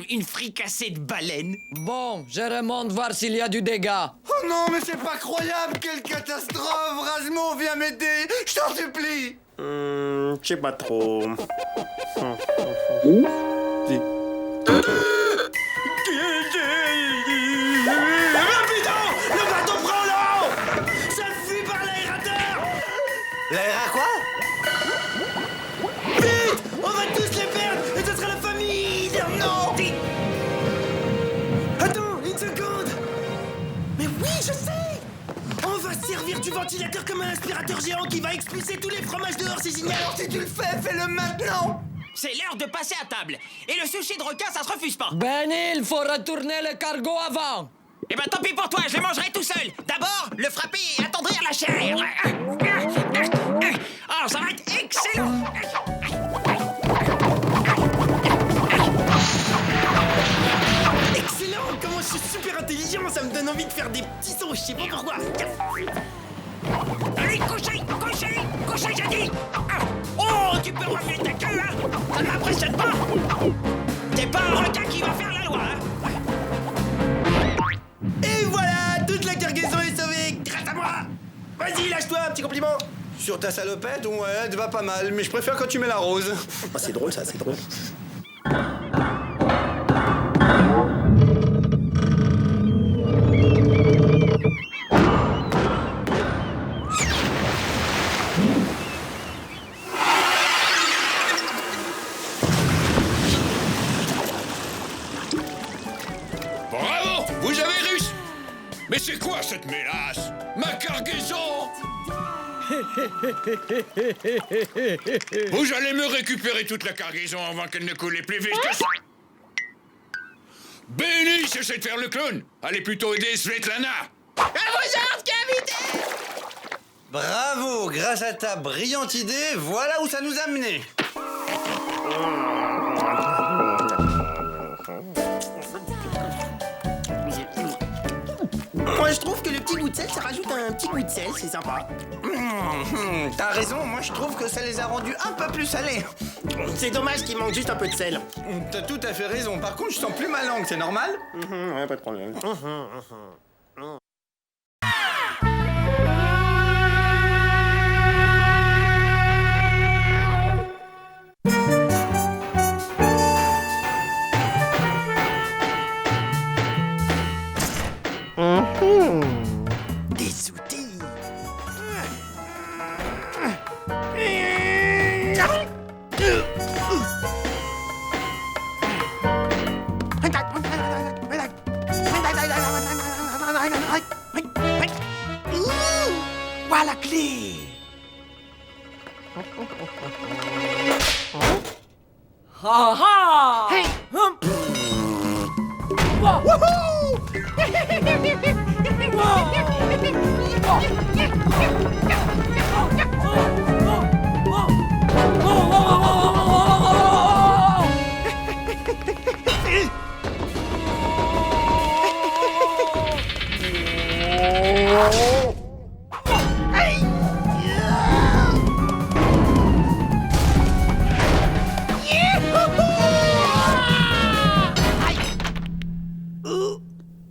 S7: Une fricassée de baleine.
S2: Bon, je remonte voir s'il y a du dégât.
S5: Oh non, mais c'est pas croyable! Quelle catastrophe! Rasmo, viens m'aider! Je t'en supplie!
S3: Je sais pas trop.
S4: Rapido, le bateau prend l'eau. Ça fuit par l'aérateur.
S5: L'air à quoi?
S4: Vite, on va tous les perdre et ce sera la famille. Non. Vite. Attends, une seconde. Mais oui, je sais. On va servir du ventilateur comme un aspirateur géant qui va expulser tous les fromages dehors, c'est génial.
S5: Alors si tu le fais, fais-le maintenant!
S7: C'est l'heure de passer à table. Et le sushi de requin, ça se refuse pas.
S2: Ben, il faut retourner le cargo avant.
S7: Eh ben tant pis pour toi, je les mangerai tout seul. D'abord, le frapper et attendrir la chair. Oh, ça va être excellent.
S4: Excellent, comment moi je suis super intelligent, ça me donne envie de faire des petits sauts, je sais pas pourquoi.
S8: Allez, couchez, j'ai dit. Ah. Oh, tu peux remuer ta queue, hein. Ça ne m'impressionne pas. T'es pas un requin qui va faire la loi, hein.
S4: Et voilà, toute la cargaison est sauvée grâce à moi. Vas-y, lâche-toi, un petit compliment.
S5: Sur ta salopette, ouais, elle te va pas mal, mais je préfère quand tu mets la rose.
S4: Ah, c'est drôle ça, c'est drôle.
S1: Bravo! Vous avez réussi! Mais c'est quoi cette mélasse? Ma cargaison! Vous allez me récupérer toute la cargaison avant qu'elle ne coule plus vite que ça! Benny, cessez de faire le clown! Allez plutôt aider Svetlana!
S5: Bravo, grâce à ta brillante idée, voilà où ça nous a menés.
S4: Moi je trouve que le petit goût de sel, ça rajoute un petit goût de sel, c'est sympa.
S5: T'as raison, moi je trouve que ça les a rendus un peu plus salés.
S4: C'est dommage qu'il manque juste un peu de sel.
S5: T'as tout à fait raison, par contre je sens plus ma langue, c'est normal?
S4: Ouais, pas de problème.
S3: Des outils.
S8: Voilà la clé.
S2: Ha ha!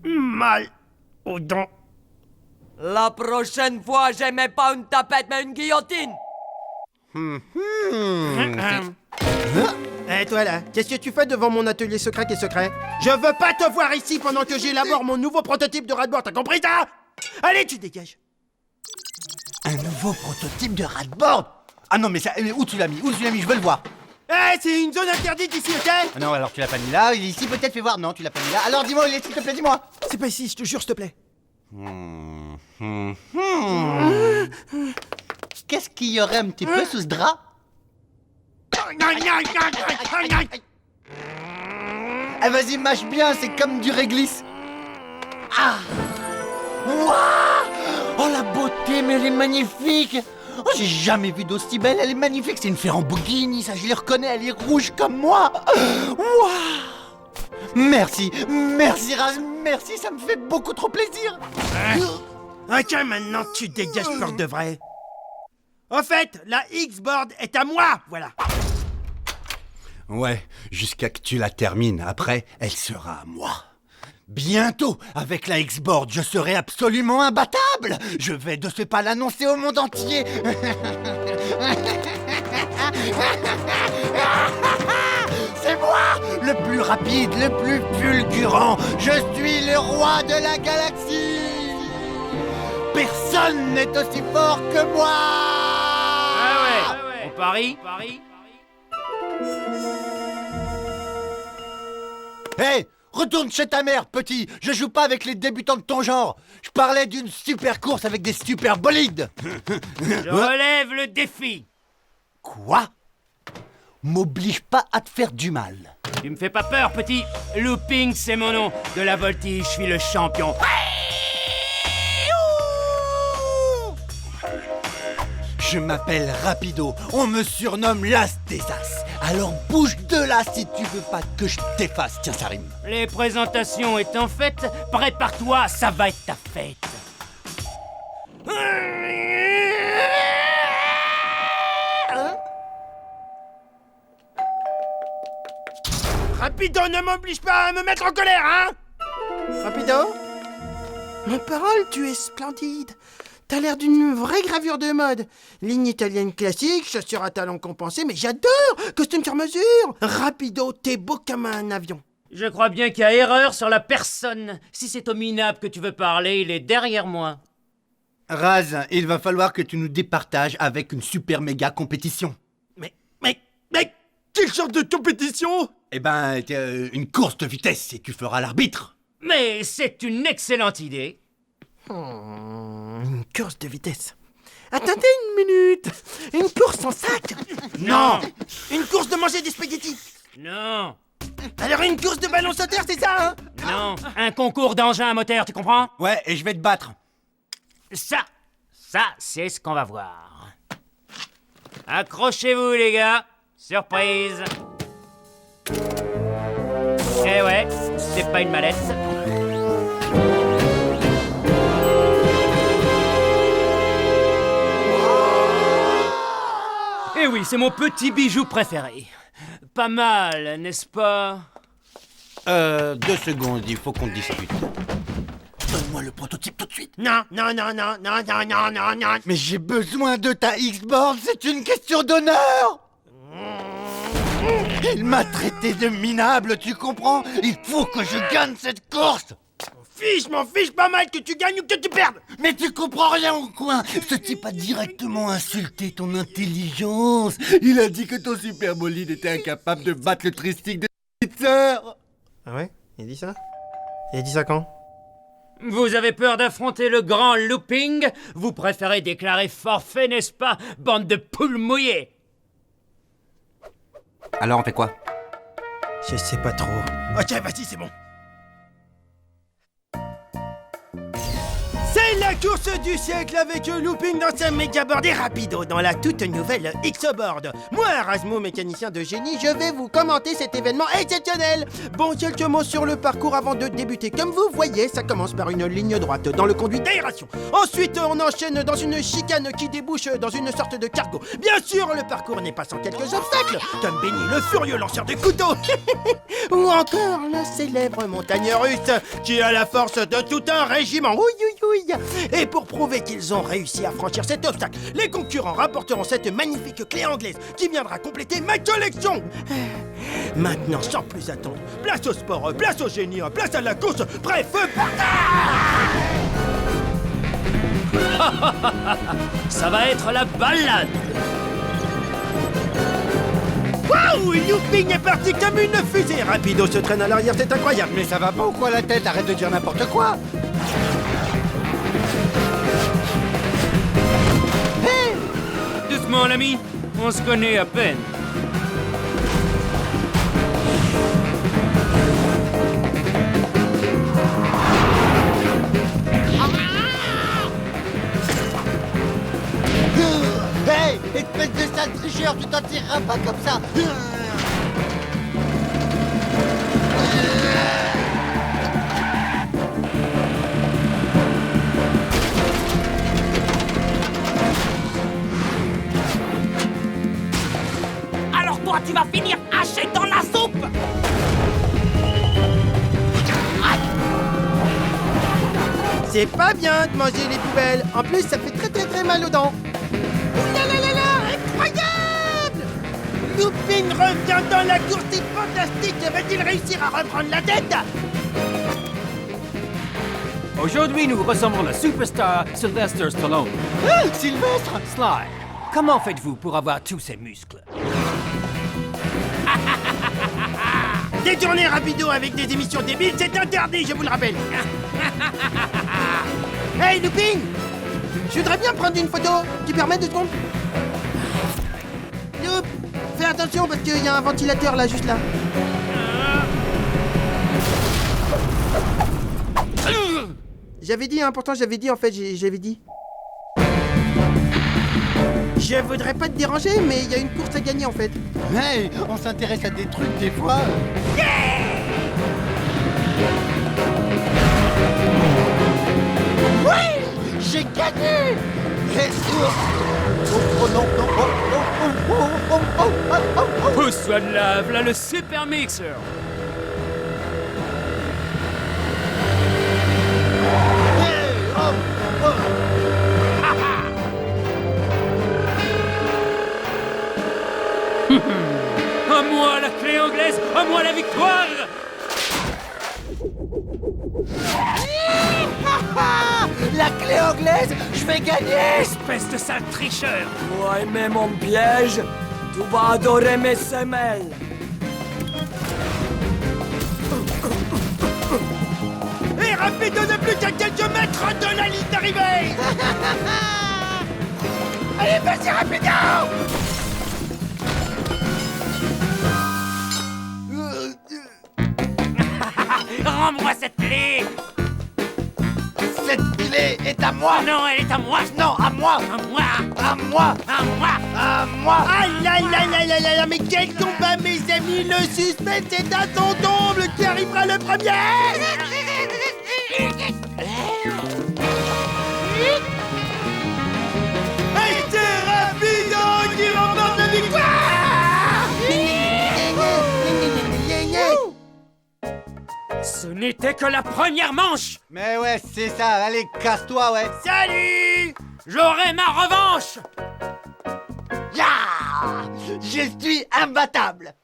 S4: Mal aux dents.
S2: La prochaine fois, j'aimais pas une tapette, mais une guillotine.
S4: Eh toi là, qu'est-ce que tu fais devant mon atelier secret qui est secret? Je veux pas te voir ici pendant que j'élabore mon nouveau prototype de Radboard, t'as compris ça? Allez, tu dégages.
S3: Un nouveau prototype de Radboard. Ah non, mais ça, où tu l'as mis? Où tu l'as mis? Je veux le voir.
S4: Eh, c'est une zone interdite ici, ok?
S3: Ah non, alors tu l'as pas mis là, il est ici peut-être, fais voir. Non, tu l'as pas mis là. Alors dis-moi, il est, s'il te plaît, dis-moi.
S4: C'est pas ici, je te jure, s'il te plaît.
S3: Qu'est-ce qu'il y aurait un petit peu sous ce drap? Ah vas-y, mâche bien, c'est comme du réglisse. Ah. Waouh! Oh la beauté, mais elle est magnifique. Oh, j'ai jamais vu d'aussi belle, elle est magnifique. C'est une Ferrambogini, ça je les reconnais, elle est rouge comme moi. Waouh! Merci, merci Raz, merci, ça me fait beaucoup trop plaisir.
S4: Ok, maintenant tu dégages pour de vrai. Au fait, la X-Board est à moi, voilà.
S5: Ouais, jusqu'à que tu la termines. Après, elle sera à moi. Bientôt, avec la X-Board, je serai absolument imbattable. Je vais de ce pas l'annoncer au monde entier. C'est moi, le plus rapide, le plus fulgurant. Je suis le roi de la galaxie. Personne n'est aussi fort que moi.
S11: Ah ouais. On parie.
S5: Hé, retourne chez ta mère, petit. Je joue pas avec les débutants de ton genre. Je parlais d'une super course avec des super bolides.
S11: Je relève le défi.
S5: Quoi? M'oblige pas à te faire du mal.
S11: Tu me fais pas peur, petit. Looping, c'est mon nom. De la voltige, je suis le champion.
S5: Je m'appelle Rapido. On me surnomme l'As des As. Alors bouge de là si tu veux pas que je t'efface. Tiens, ça rime.
S11: Les présentations étant faites, prépare-toi, ça va être ta fête.
S4: Rapido, ne m'oblige pas à me mettre en colère, hein? Rapido? Ma parole, tu es splendide. T'as l'air d'une vraie gravure de mode. Ligne italienne classique, chaussures à talons compensés, mais j'adore! Costume sur mesure! Rapido, t'es beau comme un avion.
S11: Je crois bien qu'il y a erreur sur la personne. Si c'est au minable que tu veux parler, il est derrière moi.
S5: Raz, il va falloir que tu nous départages avec une super méga compétition.
S4: Mais, quelle sorte de compétition?
S5: Eh ben, une course de vitesse et tu feras l'arbitre.
S11: Mais c'est une excellente idée.
S4: Une course de vitesse. Attendez une minute. Une course en sac?
S11: Non.
S4: Une course de manger des spaghettis?
S11: Non.
S4: Alors une course de ballon sauteur, c'est ça, hein?
S11: Non. Un concours d'engins à moteur, tu comprends?
S5: Ouais, et je vais te battre.
S11: Ça, c'est ce qu'on va voir. Accrochez-vous, les gars. Surprise. Eh ouais, c'est pas une mallette. Eh oui, c'est mon petit bijou préféré. Pas mal, n'est-ce pas?
S5: 2 secondes, il faut qu'on discute. Donne-moi le prototype tout de suite.
S4: Non.
S5: Mais j'ai besoin de ta X-Board, c'est une question d'honneur. Il m'a traité de minable, tu comprends? Il faut que je gagne cette course.
S4: M'en fiche pas mal que tu gagnes ou que tu perdes.
S5: Mais tu comprends rien au coin. Ce type a directement insulté ton intelligence. Il a dit que ton super bolide était incapable de battre le tristique de petite sœur.
S4: Ah ouais? Il a dit ça? Il a dit ça quand?
S11: Vous avez peur d'affronter le grand looping? Vous préférez déclarer forfait, n'est-ce pas, bande de poules mouillées?
S5: Alors on fait quoi?
S4: Je sais pas trop. Ok, vas-y, c'est bon. C'est la course du siècle avec Looping dans sa méga board et Rapido dans la toute nouvelle X-Board. Moi, Erasmo, mécanicien de génie, je vais vous commenter cet événement exceptionnel. Bon, quelques mots sur le parcours avant de débuter. Comme vous voyez, ça commence par une ligne droite dans le conduit d'aération. Ensuite, on enchaîne dans une chicane qui débouche dans une sorte de cargo. Bien sûr, le parcours n'est pas sans quelques obstacles, comme Benny, le furieux lanceur de couteaux. Ou encore le célèbre montagne russe, qui a la force de tout un régiment. Oui. Et pour prouver qu'ils ont réussi à franchir cet obstacle, les concurrents rapporteront cette magnifique clé anglaise qui viendra compléter ma collection. Maintenant, sans plus attendre, place au sport, place au génie, place à la course, bref,
S11: Ça va être la balade.
S4: Waouh, Looping est parti comme une fusée. Rapido se traîne à l'arrière, c'est incroyable.
S5: Mais ça va pas ou quoi la tête? Arrête de dire n'importe quoi.
S11: Doucement, l'ami. On se connaît à peine.
S7: Hey, espèce de sale tricheur, tu t'en tireras pas comme ça.
S8: Alors toi, tu vas finir haché dans la soupe.
S4: C'est pas bien de manger les poubelles. En plus, ça fait très mal aux dents. Incroyable! Looping revient dans la course, c'est fantastique. Va-t-il réussir à reprendre la tête?
S12: Aujourd'hui, nous ressemblons le superstar Sylvester Stallone.
S4: Sylvestre!
S12: Sly, comment faites-vous pour avoir tous ces muscles?
S4: Détourner Rapido avec des émissions débiles, c'est interdit, je vous le rappelle. Hey, Looping! Je voudrais bien prendre une photo. Tu permets 2 secondes? Loop, fais attention parce qu'il y a un ventilateur là, juste là. J'avais dit, hein, pourtant j'avais dit en fait, j'avais dit. Je voudrais pas te déranger, mais il y a une course à gagner en fait.
S13: Hey, on s'intéresse à des trucs des fois.
S7: Oui, j'ai gagné. Oh non, non,
S11: Pousse-toi de là, v'là le super mixer. À moi la clé anglaise, à moi la victoire.
S7: La clé anglaise, je vais gagner.
S11: Espèce de sale tricheur.
S2: Tu as aimé mon piège? Tu vas adorer mes semelles.
S4: Et Rapido n'est plus qu'à quelques mètres de la ligne d'arrivée.
S7: Allez, vas-y, Rapido.
S11: Rends-moi cette clé.
S7: Cette clé est à moi.
S11: Non, elle est à moi.
S7: Non, à moi.
S11: À moi.
S7: À moi.
S11: À moi.
S7: À moi.
S4: Aïe, aïe, aïe, aïe, aïe, aïe, mais quel combat, mes amis. Le suspense est à son double. Qui arrivera le premier? Et c'est Rapido qui remporte la victoire.
S11: Ce n'était que la première manche.
S13: Mais ouais, c'est ça. Allez, casse-toi, ouais.
S11: Salut. J'aurai ma revanche.
S7: Ya! Je suis imbattable.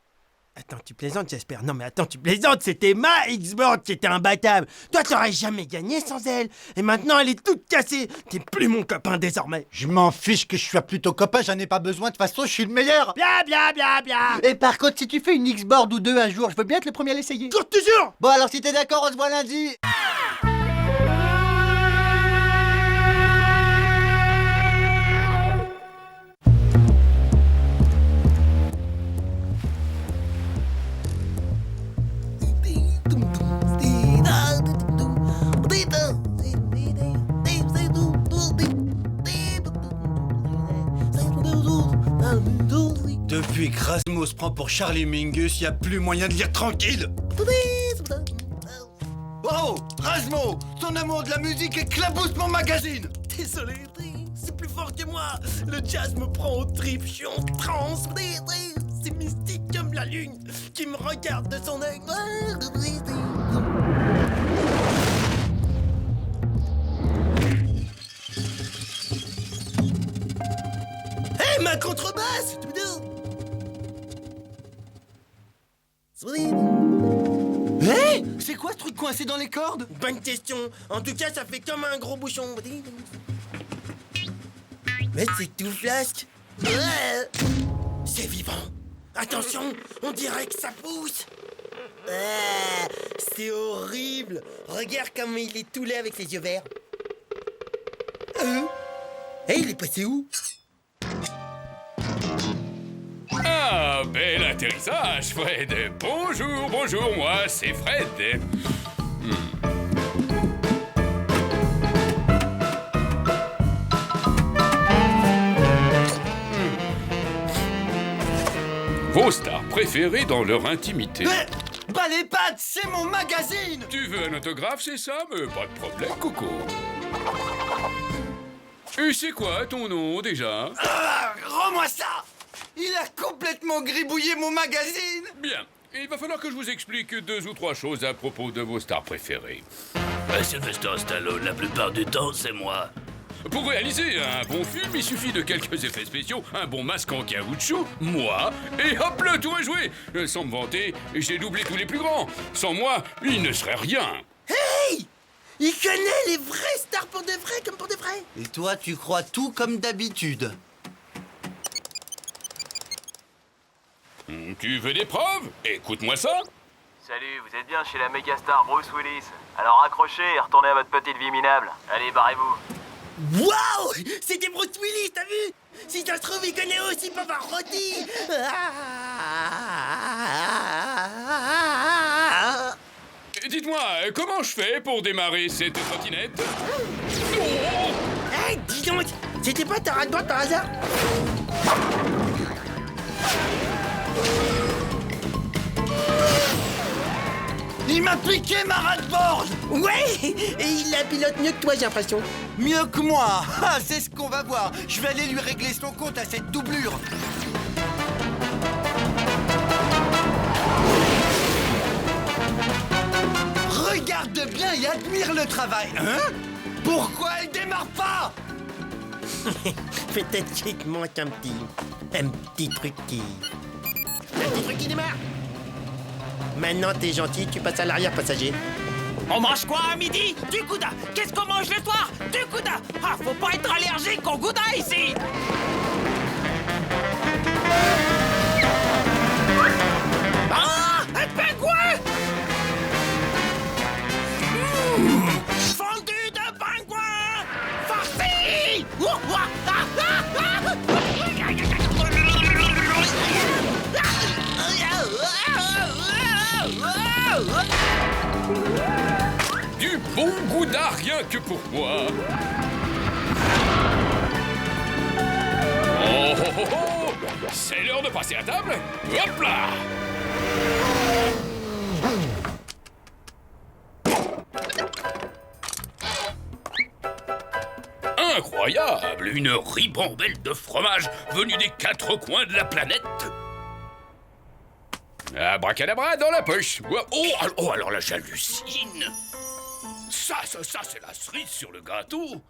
S4: Attends, tu plaisantes, j'espère. Non mais attends, tu plaisantes, c'était ma X-Board qui était imbattable. Toi, t'aurais jamais gagné sans elle. Et maintenant, elle est toute cassée. T'es plus mon copain désormais.
S13: Je m'en fiche que je sois plutôt copain, j'en ai pas besoin. De toute façon, je suis le meilleur.
S4: Bla bla bla bla.
S13: Et par contre, si tu fais une X-Board ou deux un jour, je veux bien être le premier à l'essayer.
S4: Toujours.
S13: Bon, alors si t'es d'accord, on se voit lundi.
S5: Depuis que Rasmo se prend pour Charlie Mingus, y a plus moyen de lire tranquille. Oh, Rasmo, ton amour de la musique éclabousse mon magazine.
S4: Désolé, c'est plus fort que moi. Le jazz me prend aux tripes, je suis en transe. C'est mystique comme la lune qui me regarde de son œil. Hé, ma contrebasse!
S5: Hé, c'est quoi ce truc coincé dans les cordes?
S4: Bonne question. En tout cas, ça fait comme un gros bouchon. Mais c'est tout, Flasque. C'est vivant. Attention, on dirait que ça pousse. C'est horrible. Regarde comme il est tout laid avec les yeux verts. Il est passé où?
S9: Ah, bel atterrissage, Fred. Bonjour, bonjour, moi, c'est Fred. Vos stars préférées dans leur intimité.
S5: Bah les pattes, c'est mon magazine.
S9: Tu veux un autographe, c'est ça? Mais pas de problème, Coco. Et c'est quoi ton nom, déjà?
S5: Rends-moi ça. Il a complètement gribouillé mon magazine.
S9: Bien. Il va falloir que je vous explique 2 ou 3 choses à propos de vos stars préférées.
S14: Sylvester Stallone, la plupart du temps, c'est moi.
S9: Pour réaliser un bon film, il suffit de quelques effets spéciaux, un bon masque en caoutchouc, moi, et hop, le tour est joué. Sans me vanter, j'ai doublé tous les plus grands. Sans moi, il ne serait rien.
S4: Hey! Il connaît les vraies stars pour de vrai comme pour de vrai.
S5: Et toi, tu crois tout comme d'habitude.
S9: Tu veux des preuves? Écoute-moi ça.
S15: Salut, vous êtes bien chez la mégastar Bruce Willis. Alors accrochez et retournez à votre petite vie minable. Allez, barrez-vous.
S4: Waouh! C'était Bruce Willis, t'as vu? Si ça se trouve, il connaît aussi Pavarotti.
S9: Dites-moi, comment je fais pour démarrer cette trottinette? Oh!
S3: Hey, dis donc, c'était pas ta rate-board par hasard?
S5: Il m'a piqué ma rate-board!
S3: Ouais, et il la pilote mieux que toi, j'ai l'impression.
S5: Mieux que moi! Ah, c'est ce qu'on va voir. Je vais aller lui régler son compte à cette doublure. Regarde bien et admire le travail. Hein? Pourquoi elle démarre pas?
S3: Peut-être qu'il te manque un petit truc qui... Un petit truc qui démarre. Maintenant, t'es gentil, tu passes à l'arrière passager.
S8: On mange quoi à midi? Du gouda. Qu'est-ce qu'on mange le soir? Du gouda. Ah, faut pas être allergique au gouda ici. Ah, un pingouin. Fondu de pingouin. Farci.
S9: Du bon gouda rien que pour moi. Oh, oh, oh, oh. C'est l'heure de passer à table. Hop là. Incroyable! Une ribambelle de fromage venue des quatre coins de la planète. Abracadabra dans la poche. Oh, alors là, j'hallucine. Ça, c'est la cerise sur le gâteau.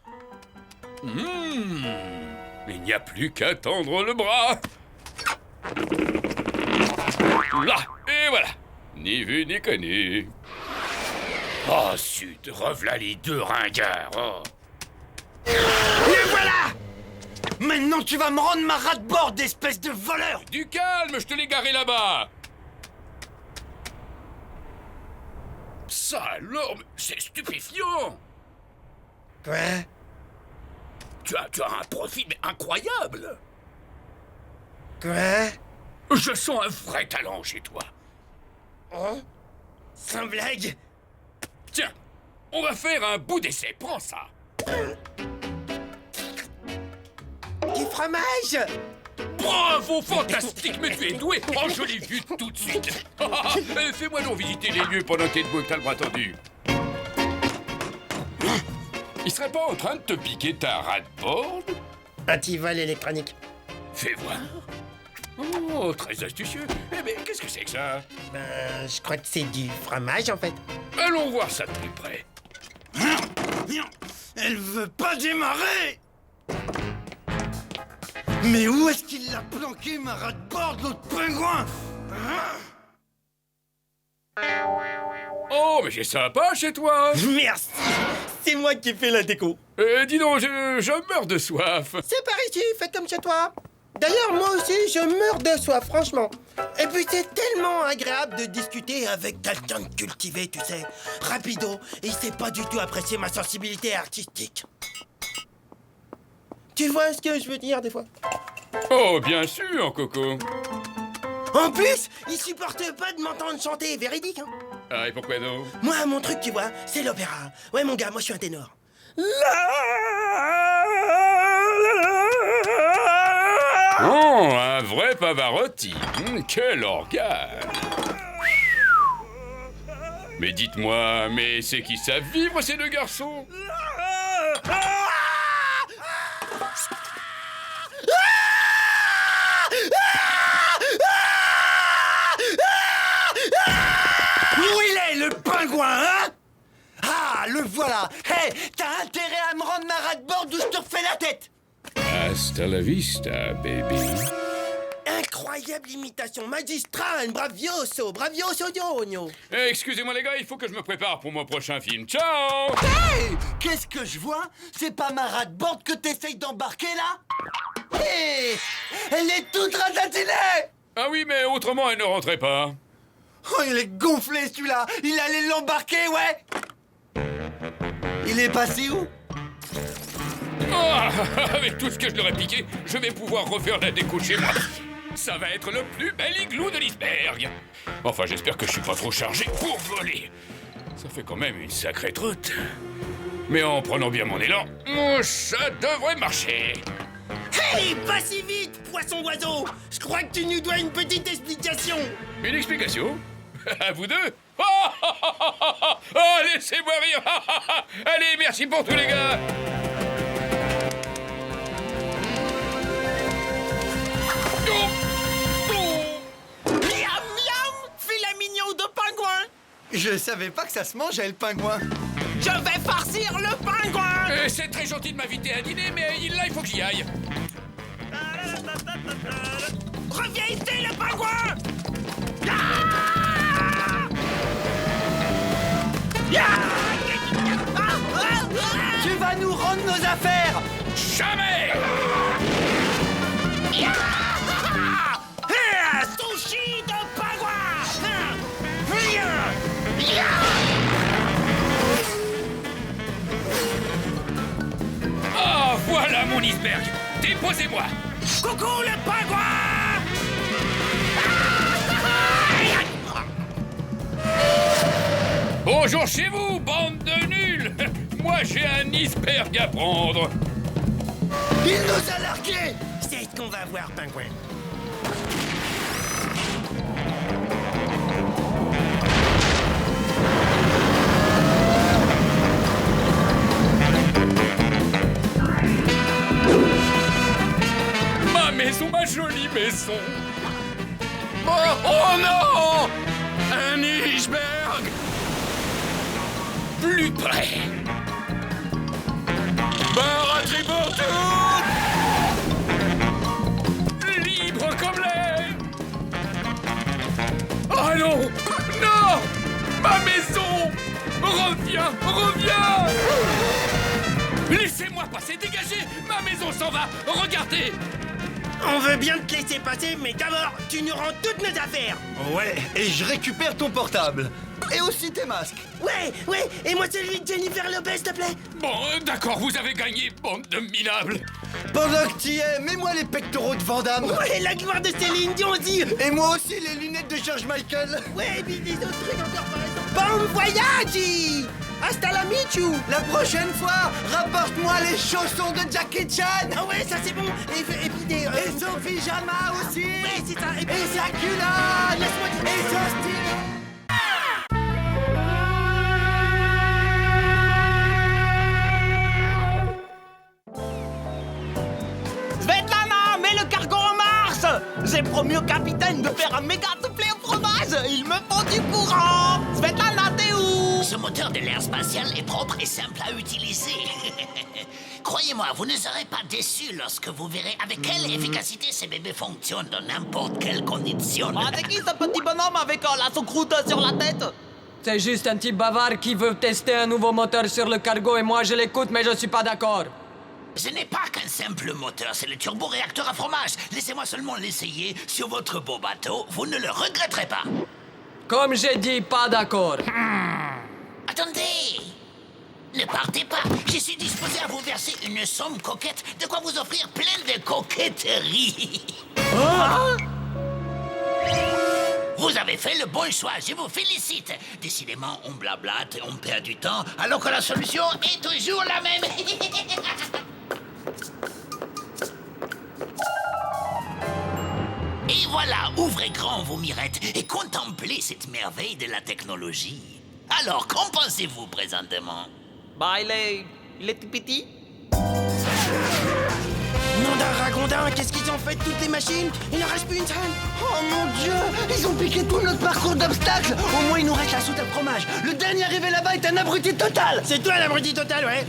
S9: Il n'y a plus qu'à tendre le bras. Là, et voilà. Ni vu ni connu. Oh, zut, revoilà les deux ringards. Oh.
S5: Et voilà! Maintenant, tu vas me rendre ma rate-board, espèce de voleur!
S9: Du calme, je te l'ai garé là-bas. Ça alors, c'est stupéfiant.
S3: Quoi?
S9: Tu as un profil mais incroyable.
S3: Quoi?
S9: Je sens un vrai talent chez toi.
S3: Oh? Sans blague?
S9: Tiens, on va faire un bout d'essai, prends ça.
S3: Du fromage?
S9: Bravo, fantastique, mais tu es doué. Oh, je l'ai vu tout de suite. Fais-moi donc visiter les lieux pendant que t'es debout et que t'as le bras tendu. Il serait pas en train de te piquer ta rate-board?
S3: Antivol électronique.
S9: Fais voir. Oh, très astucieux. Eh ben, qu'est-ce que c'est que ça?
S3: Je crois que c'est du fromage, en fait.
S9: Allons voir ça de plus près.
S5: Elle veut pas démarrer! Mais où est-ce qu'il l'a planqué, ma rate-board, l'autre pingouin?
S9: Oh, mais c'est sympa chez toi.
S3: Merci. C'est moi qui ai fait la déco.
S9: Dis donc, je meurs de soif.
S3: C'est par ici, fais comme chez toi. D'ailleurs, moi aussi, je meurs de soif, franchement. Et puis, c'est tellement agréable de discuter avec quelqu'un de cultivé, tu sais. Rapido, il sait pas du tout apprécier ma sensibilité artistique. Tu vois ce que je veux dire, des fois?
S9: Oh, bien sûr, Coco.
S3: En plus, il supporte pas de m'entendre chanter, véridique, hein.
S9: Ah, et pourquoi donc?
S3: Moi, mon truc, tu vois, c'est l'opéra. Ouais, mon gars, moi, je suis un ténor.
S9: Oh, un vrai Pavarotti. Quel organe. Mais dites-moi, mais c'est qui savent vivre, ces deux garçons?
S5: Où il est, le pingouin, hein? Ah, le voilà! Hé, t'as intérêt à me rendre ma rate-board ou je te refais la tête!
S9: Hasta la vista, baby.
S3: Incroyable imitation magistrale, bravioso, bravioso Dionio.
S9: Excusez-moi les gars, il faut que je me prépare pour mon prochain film. Ciao!
S5: Hey! Qu'est-ce que je vois? C'est pas ma rate-board que t'essayes d'embarquer, là? Hé! Elle est toute ratatinée!
S9: Ah oui, mais autrement, elle ne rentrait pas.
S5: Oh, il est gonflé, celui-là! Il allait l'embarquer, ouais! Il est passé où?
S9: Oh, avec tout ce que je leur ai piqué, je vais pouvoir refaire la déco chez moi. Ça va être le plus bel igloo de l'iceberg. Enfin, j'espère que je suis pas trop chargé pour voler. Ça fait quand même une sacrée trotte. Mais en prenant bien mon élan, ça devrait marcher.
S4: Hey, pas si vite, poisson-oiseau! Je crois que tu nous dois une petite explication!
S9: Une explication? À vous deux? Oh, laissez-moi rire. Allez, merci pour tous les gars.
S7: Miam, miam! Filet mignon de pingouin!
S5: Je savais pas que ça se mangeait, le pingouin.
S7: Je vais farcir le pingouin!
S9: C'est très gentil de m'inviter à dîner, mais là, il faut que j'y aille.
S7: Reviens ici, le pingouin!
S5: Tu vas nous rendre nos affaires!
S9: Jamais!
S7: Sushi de pingouin!
S9: Oh, voilà mon iceberg. Déposez-moi.
S7: Coucou le pingouin!
S9: Bonjour chez vous, bande de nuls. Moi, j'ai un iceberg à prendre.
S4: Il nous a largués! C'est ce qu'on va voir, pingouin.
S9: Ma maison, ma jolie maison. Oh non! Un iceberg! Plus près. Baraterie pour tout! Libre comme l'air! Oh non! Non! Ma maison! Reviens! Reviens! Laissez-moi passer! Dégagez! Ma maison s'en va! Regardez!
S4: On veut bien te laisser passer, mais d'abord, tu nous rends toutes nos affaires!
S5: Ouais, et je récupère ton portable. Et aussi tes masques.
S4: Ouais, et moi celui de Jennifer Lopez, s'il te plaît!
S9: Bon, d'accord, vous avez gagné, bande de minables!
S5: Pendant que t'y es, mets-moi les pectoraux de Van Damme.
S4: Ouais, la gloire de Céline Dion aussi!
S5: Et moi aussi les lunettes de George Michael.
S4: Ouais, et puis des autres trucs encore par exemple. Bon voyage! Hasta la michu!
S5: La prochaine fois, rapporte-moi les chaussons de Jackie Chan.
S4: Ah ouais, ça c'est bon! Et puis des...
S5: Et son pyjama aussi.
S4: Ouais, c'est ça!
S5: Et sa culotte.
S4: Laisse-moi dire...
S5: Et son stylo.
S7: Svetlana, mets le cargo en marche! J'ai promis au capitaine de faire un méga soufflé au fromage! Il me faut du courant! Svetlana, t'es où?
S8: Ce moteur de l'air spatial est propre et simple à utiliser. Croyez-moi, vous ne serez pas déçus lorsque vous verrez avec quelle efficacité ces bébés fonctionnent dans n'importe quelle condition.
S7: Ah, c'est qui ce petit bonhomme avec la soucroute sur la tête?
S2: C'est juste un type bavard qui veut tester un nouveau moteur sur le cargo et moi je l'écoute mais je suis pas d'accord.
S8: Ce n'est pas qu'un simple moteur, c'est le turboréacteur à fromage. Laissez-moi seulement l'essayer sur votre beau bateau, vous ne le regretterez pas.
S2: Comme j'ai dit, pas d'accord.
S8: Attendez! Ne partez pas, je suis disposé à vous verser une somme coquette, de quoi vous offrir plein de coquetterie. Vous avez fait le bon choix, je vous félicite. Décidément, on blablate et on perd du temps, alors que la solution est toujours la même. Et voilà, ouvrez grand vos mirettes et contemplez cette merveille de la technologie. Alors, qu'en pensez-vous présentement?
S7: Bah, il est tout petit.
S4: Nom d'un ragondin, qu'est-ce qu'ils ont fait de toutes les machines? Il ne reste plus une seule. Oh mon Dieu, ils ont piqué tout notre parcours d'obstacles. Au moins il nous reste la soute à fromage. Le dernier arrivé là-bas est un abruti total. C'est toi l'abruti total, ouais.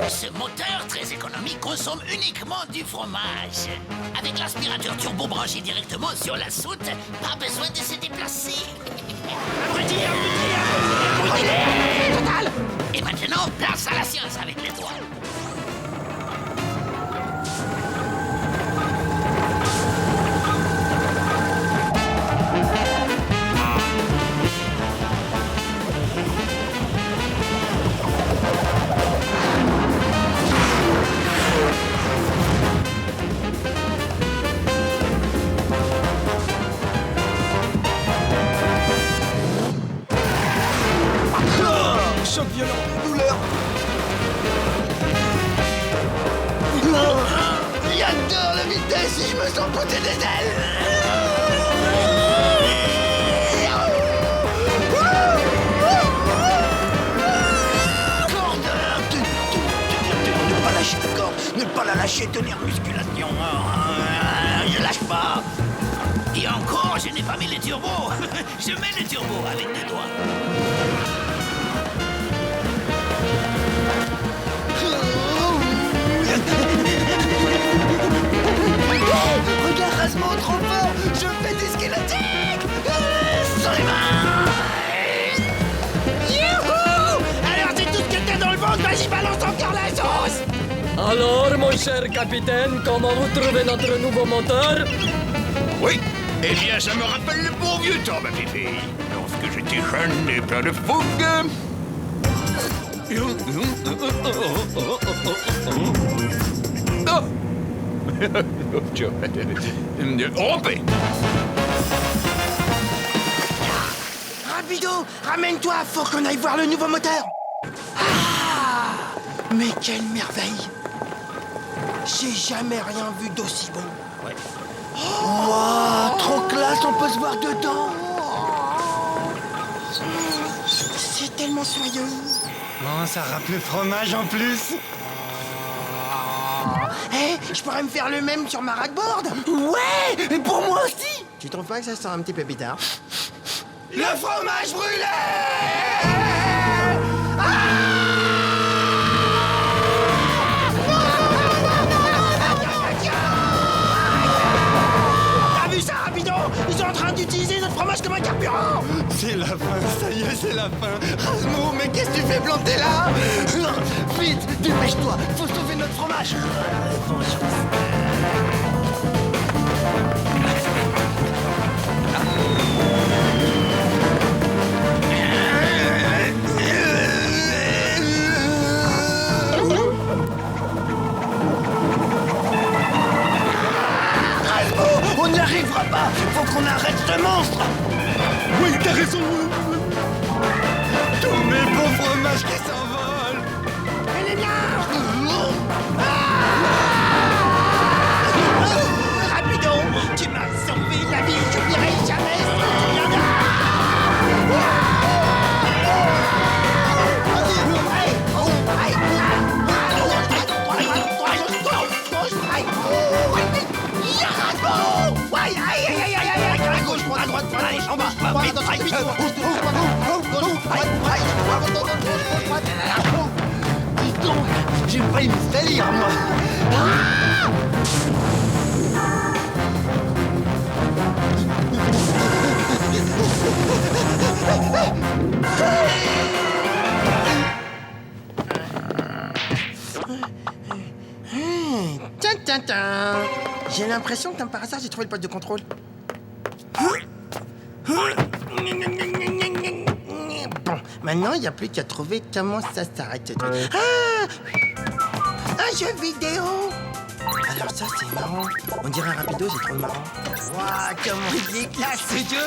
S8: Ce moteur très économique consomme uniquement du fromage. Avec l'aspirateur turbo branché directement sur la soute, pas besoin de se déplacer.
S4: Abruti
S8: total. Et maintenant, place à la science avec l'étoile.
S4: Oh
S7: douleur. J'adore la vitesse et je me sens pousser des ailes. Corde, ne pas lâcher la corde, ne pas la lâcher, tenir musculation. Je lâche pas.
S14: Et encore, je n'ai pas mis les turbos. Je mets les turbos avec des doigts.
S7: Regarde Rasmo, trop fort. Je fais des squelettiques. Sans les mains. Youhou. Alors c'est tout ce que t'as dans le ventre, vas-y balance encore la sauce.
S2: Alors, mon cher capitaine, comment vous trouvez notre nouveau moteur?
S1: Oui, eh bien, ça me rappelle le bon vieux temps, ma pépé. Lorsque j'étais jeune et plein de fougue. Oh! Rompez!
S7: Rapido, ramène-toi, faut qu'on aille voir le nouveau moteur. Ah, mais quelle merveille. J'ai jamais rien vu d'aussi beau. Ouais. Oh, trop classe, on peut se voir dedans. C'est tellement soyeux.
S4: Oh, ça râpe le fromage en plus.
S7: Hé, je pourrais me faire le même sur ma ragboard. Ouais, et pour moi aussi. Tu trouves pas que ça sent un petit peu bizarre? Le fromage brûlé. T'as vu ça, Rapido? Ils sont en train d'utiliser notre fromage comme un carburant.
S4: C'est la fin, ça y est, c'est la fin. Rasmo, mais qu'est-ce que tu fais planter là?
S7: Vite, dépêche-toi, faut sauver notre fromage. On n'y arrivera pas. Faut qu'on arrête ce monstre.
S4: Oui, t'as raison. Tous mes beaux fromages qui s'envolent.
S7: Elle est bien. Rapido, tu m'as sauvé la vie. Je n'irai jamais sans te dire.
S4: Dis donc, j'ai failli me salir, moi.
S7: Tiens, tiens, tiens. J'ai l'impression que comme par hasard, j'ai trouvé le poste de contrôle. Bon, maintenant, il n'y a plus qu'à trouver comment ça s'arrête ce truc. Ah, un jeu vidéo. Alors ça, c'est marrant. On dirait un rapido, c'est trop marrant. Waouh, comment il est classe, ce jeu.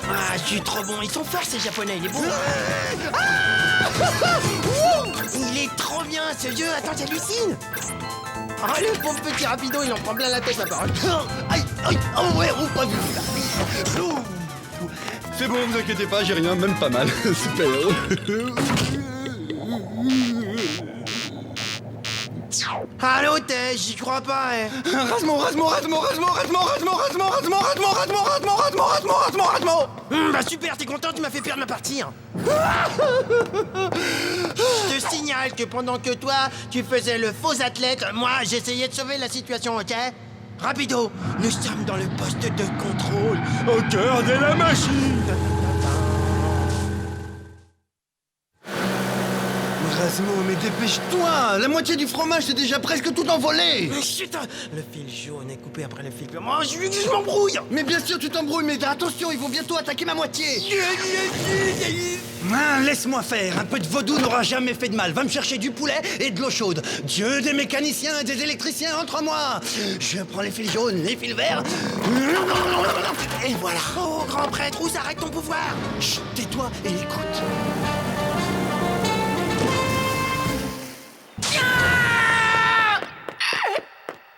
S7: Ah, je suis trop bon. Ils sont forts, ces Japonais. Il est bon. Il est trop bien, ce jeu. Attends, j'hallucine. Oh, le pauvre petit rapido, il en prend plein la tête, la parole. Aïe, aïe, oh ouais, oh, pas vu.
S5: C'est bon, vous inquiétez pas, j'ai rien, même pas mal. Super.
S7: Allô, Tej, j'y crois pas, hein.
S4: Rasmo.
S7: Bah super, t'es content, tu m'as fait perdre ma partie. Hein. Je te signale que pendant que toi, tu faisais le faux athlète, moi, j'essayais de sauver la situation, ok? Rapido, nous sommes dans le poste de contrôle, au cœur de la machine.
S5: Rasmo, mais dépêche-toi! La moitié du fromage c'est déjà presque tout envolé!
S3: Chut, le fil jaune est coupé après le fil blanc. Oh, je m'embrouille!
S5: Mais bien sûr tu t'embrouilles, mais attention, ils vont bientôt attaquer ma moitié!
S3: Ah, laisse-moi faire, un peu de vaudou n'aura jamais fait de mal. Va me chercher du poulet et de l'eau chaude. Dieu des mécaniciens et des électriciens entre moi. Je prends les fils jaunes, les fils verts. Et voilà. Oh, grand prêtre, où s'arrête ton pouvoir? Chut, tais-toi et écoute.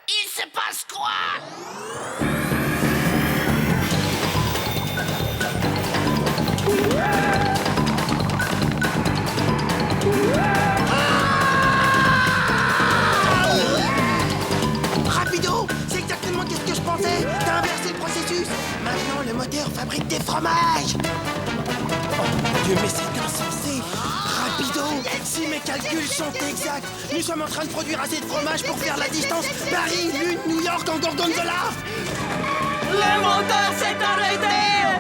S8: Il se passe quoi?
S3: Rapido, c'est exactement ce que je pensais. T'as inversé le processus. Maintenant, le moteur fabrique des fromages. Oh mon Dieu, mais c'est insensé. Rapido, si mes calculs sont exacts, nous sommes en train de produire assez de fromage pour faire la distance Paris, Lune, New York en gorgonzola.
S8: Le moteur s'est arrêté!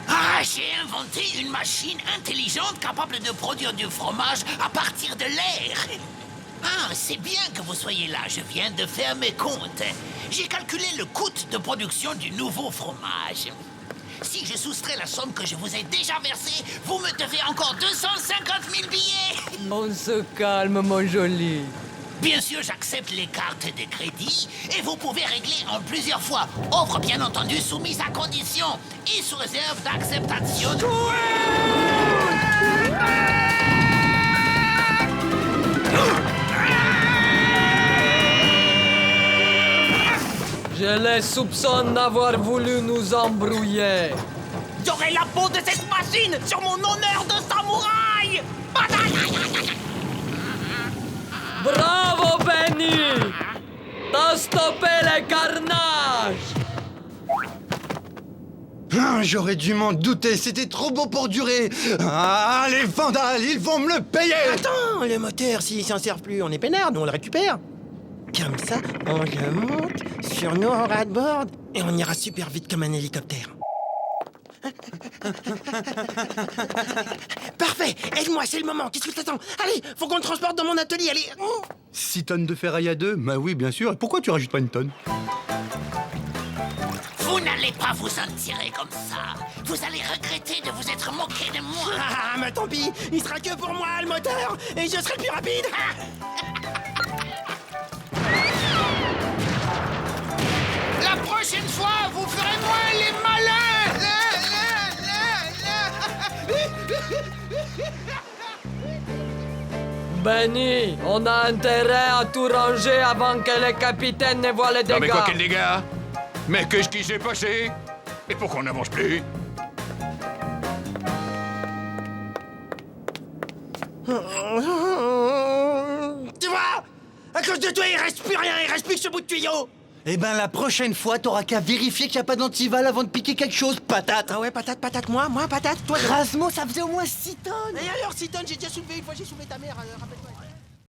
S8: Ah, j'ai inventé une machine intelligente capable de produire du fromage à partir de l'air. Ah, c'est bien que vous soyez là, je viens de faire mes comptes. J'ai calculé le coût de production du nouveau fromage. Si je soustrais la somme que je vous ai déjà versée, vous me devez encore 250 000 billets.
S2: On se calme, mon joli.
S8: Bien sûr, j'accepte les cartes de crédit et vous pouvez régler en plusieurs fois. Offre bien entendu soumise à condition et sous réserve d'acceptation.
S2: Je les soupçonne d'avoir voulu nous embrouiller.
S8: J'aurai la peau de cette machine sur mon honneur de samouraï.
S2: Bravo, Benny! T'as stoppé les carnages!
S5: Ah, j'aurais dû m'en douter, c'était trop beau pour durer. Ah, les vandales, ils vont me le payer.
S3: Attends, le moteur, s'il s'en sert plus, on est peinard, nous on le récupère. Comme ça, on le monte sur nos ras-de-bord et on ira super vite comme un hélicoptère. Parfait, aide-moi, c'est le moment, qu'est-ce que t'attends? Allez, faut qu'on le transporte dans mon atelier, allez.
S5: 6 tonnes de ferraille à 2? Bah oui, bien sûr. Et pourquoi tu rajoutes pas une tonne?
S8: Vous n'allez pas vous en tirer comme ça. Vous allez regretter de vous être moqué de moi.
S3: Ah, mais tant pis, il sera que pour moi, le moteur, et je serai le plus rapide.
S8: La prochaine fois, vous ferez moins les malins.
S2: Benny, on a intérêt à tout ranger avant que le capitaine ne voit les dégâts.
S1: Non mais quoi, quel dégâts? Mais qu'est-ce qui s'est passé? Et pourquoi on n'avance plus?
S3: Tu vois? À cause de toi, il reste plus rien, il reste plus que ce bout de tuyau.
S5: Eh ben, la prochaine fois, t'auras qu'à vérifier qu'il n'y a pas d'antival avant de piquer quelque chose, patate.
S3: Ah ouais, patate, moi, patate, toi.
S5: Rasmo, ça faisait au moins 6 tonnes.
S3: Et alors, 6 tonnes, j'ai déjà soulevé une fois, j'ai soulevé ta mère, rappelle-toi.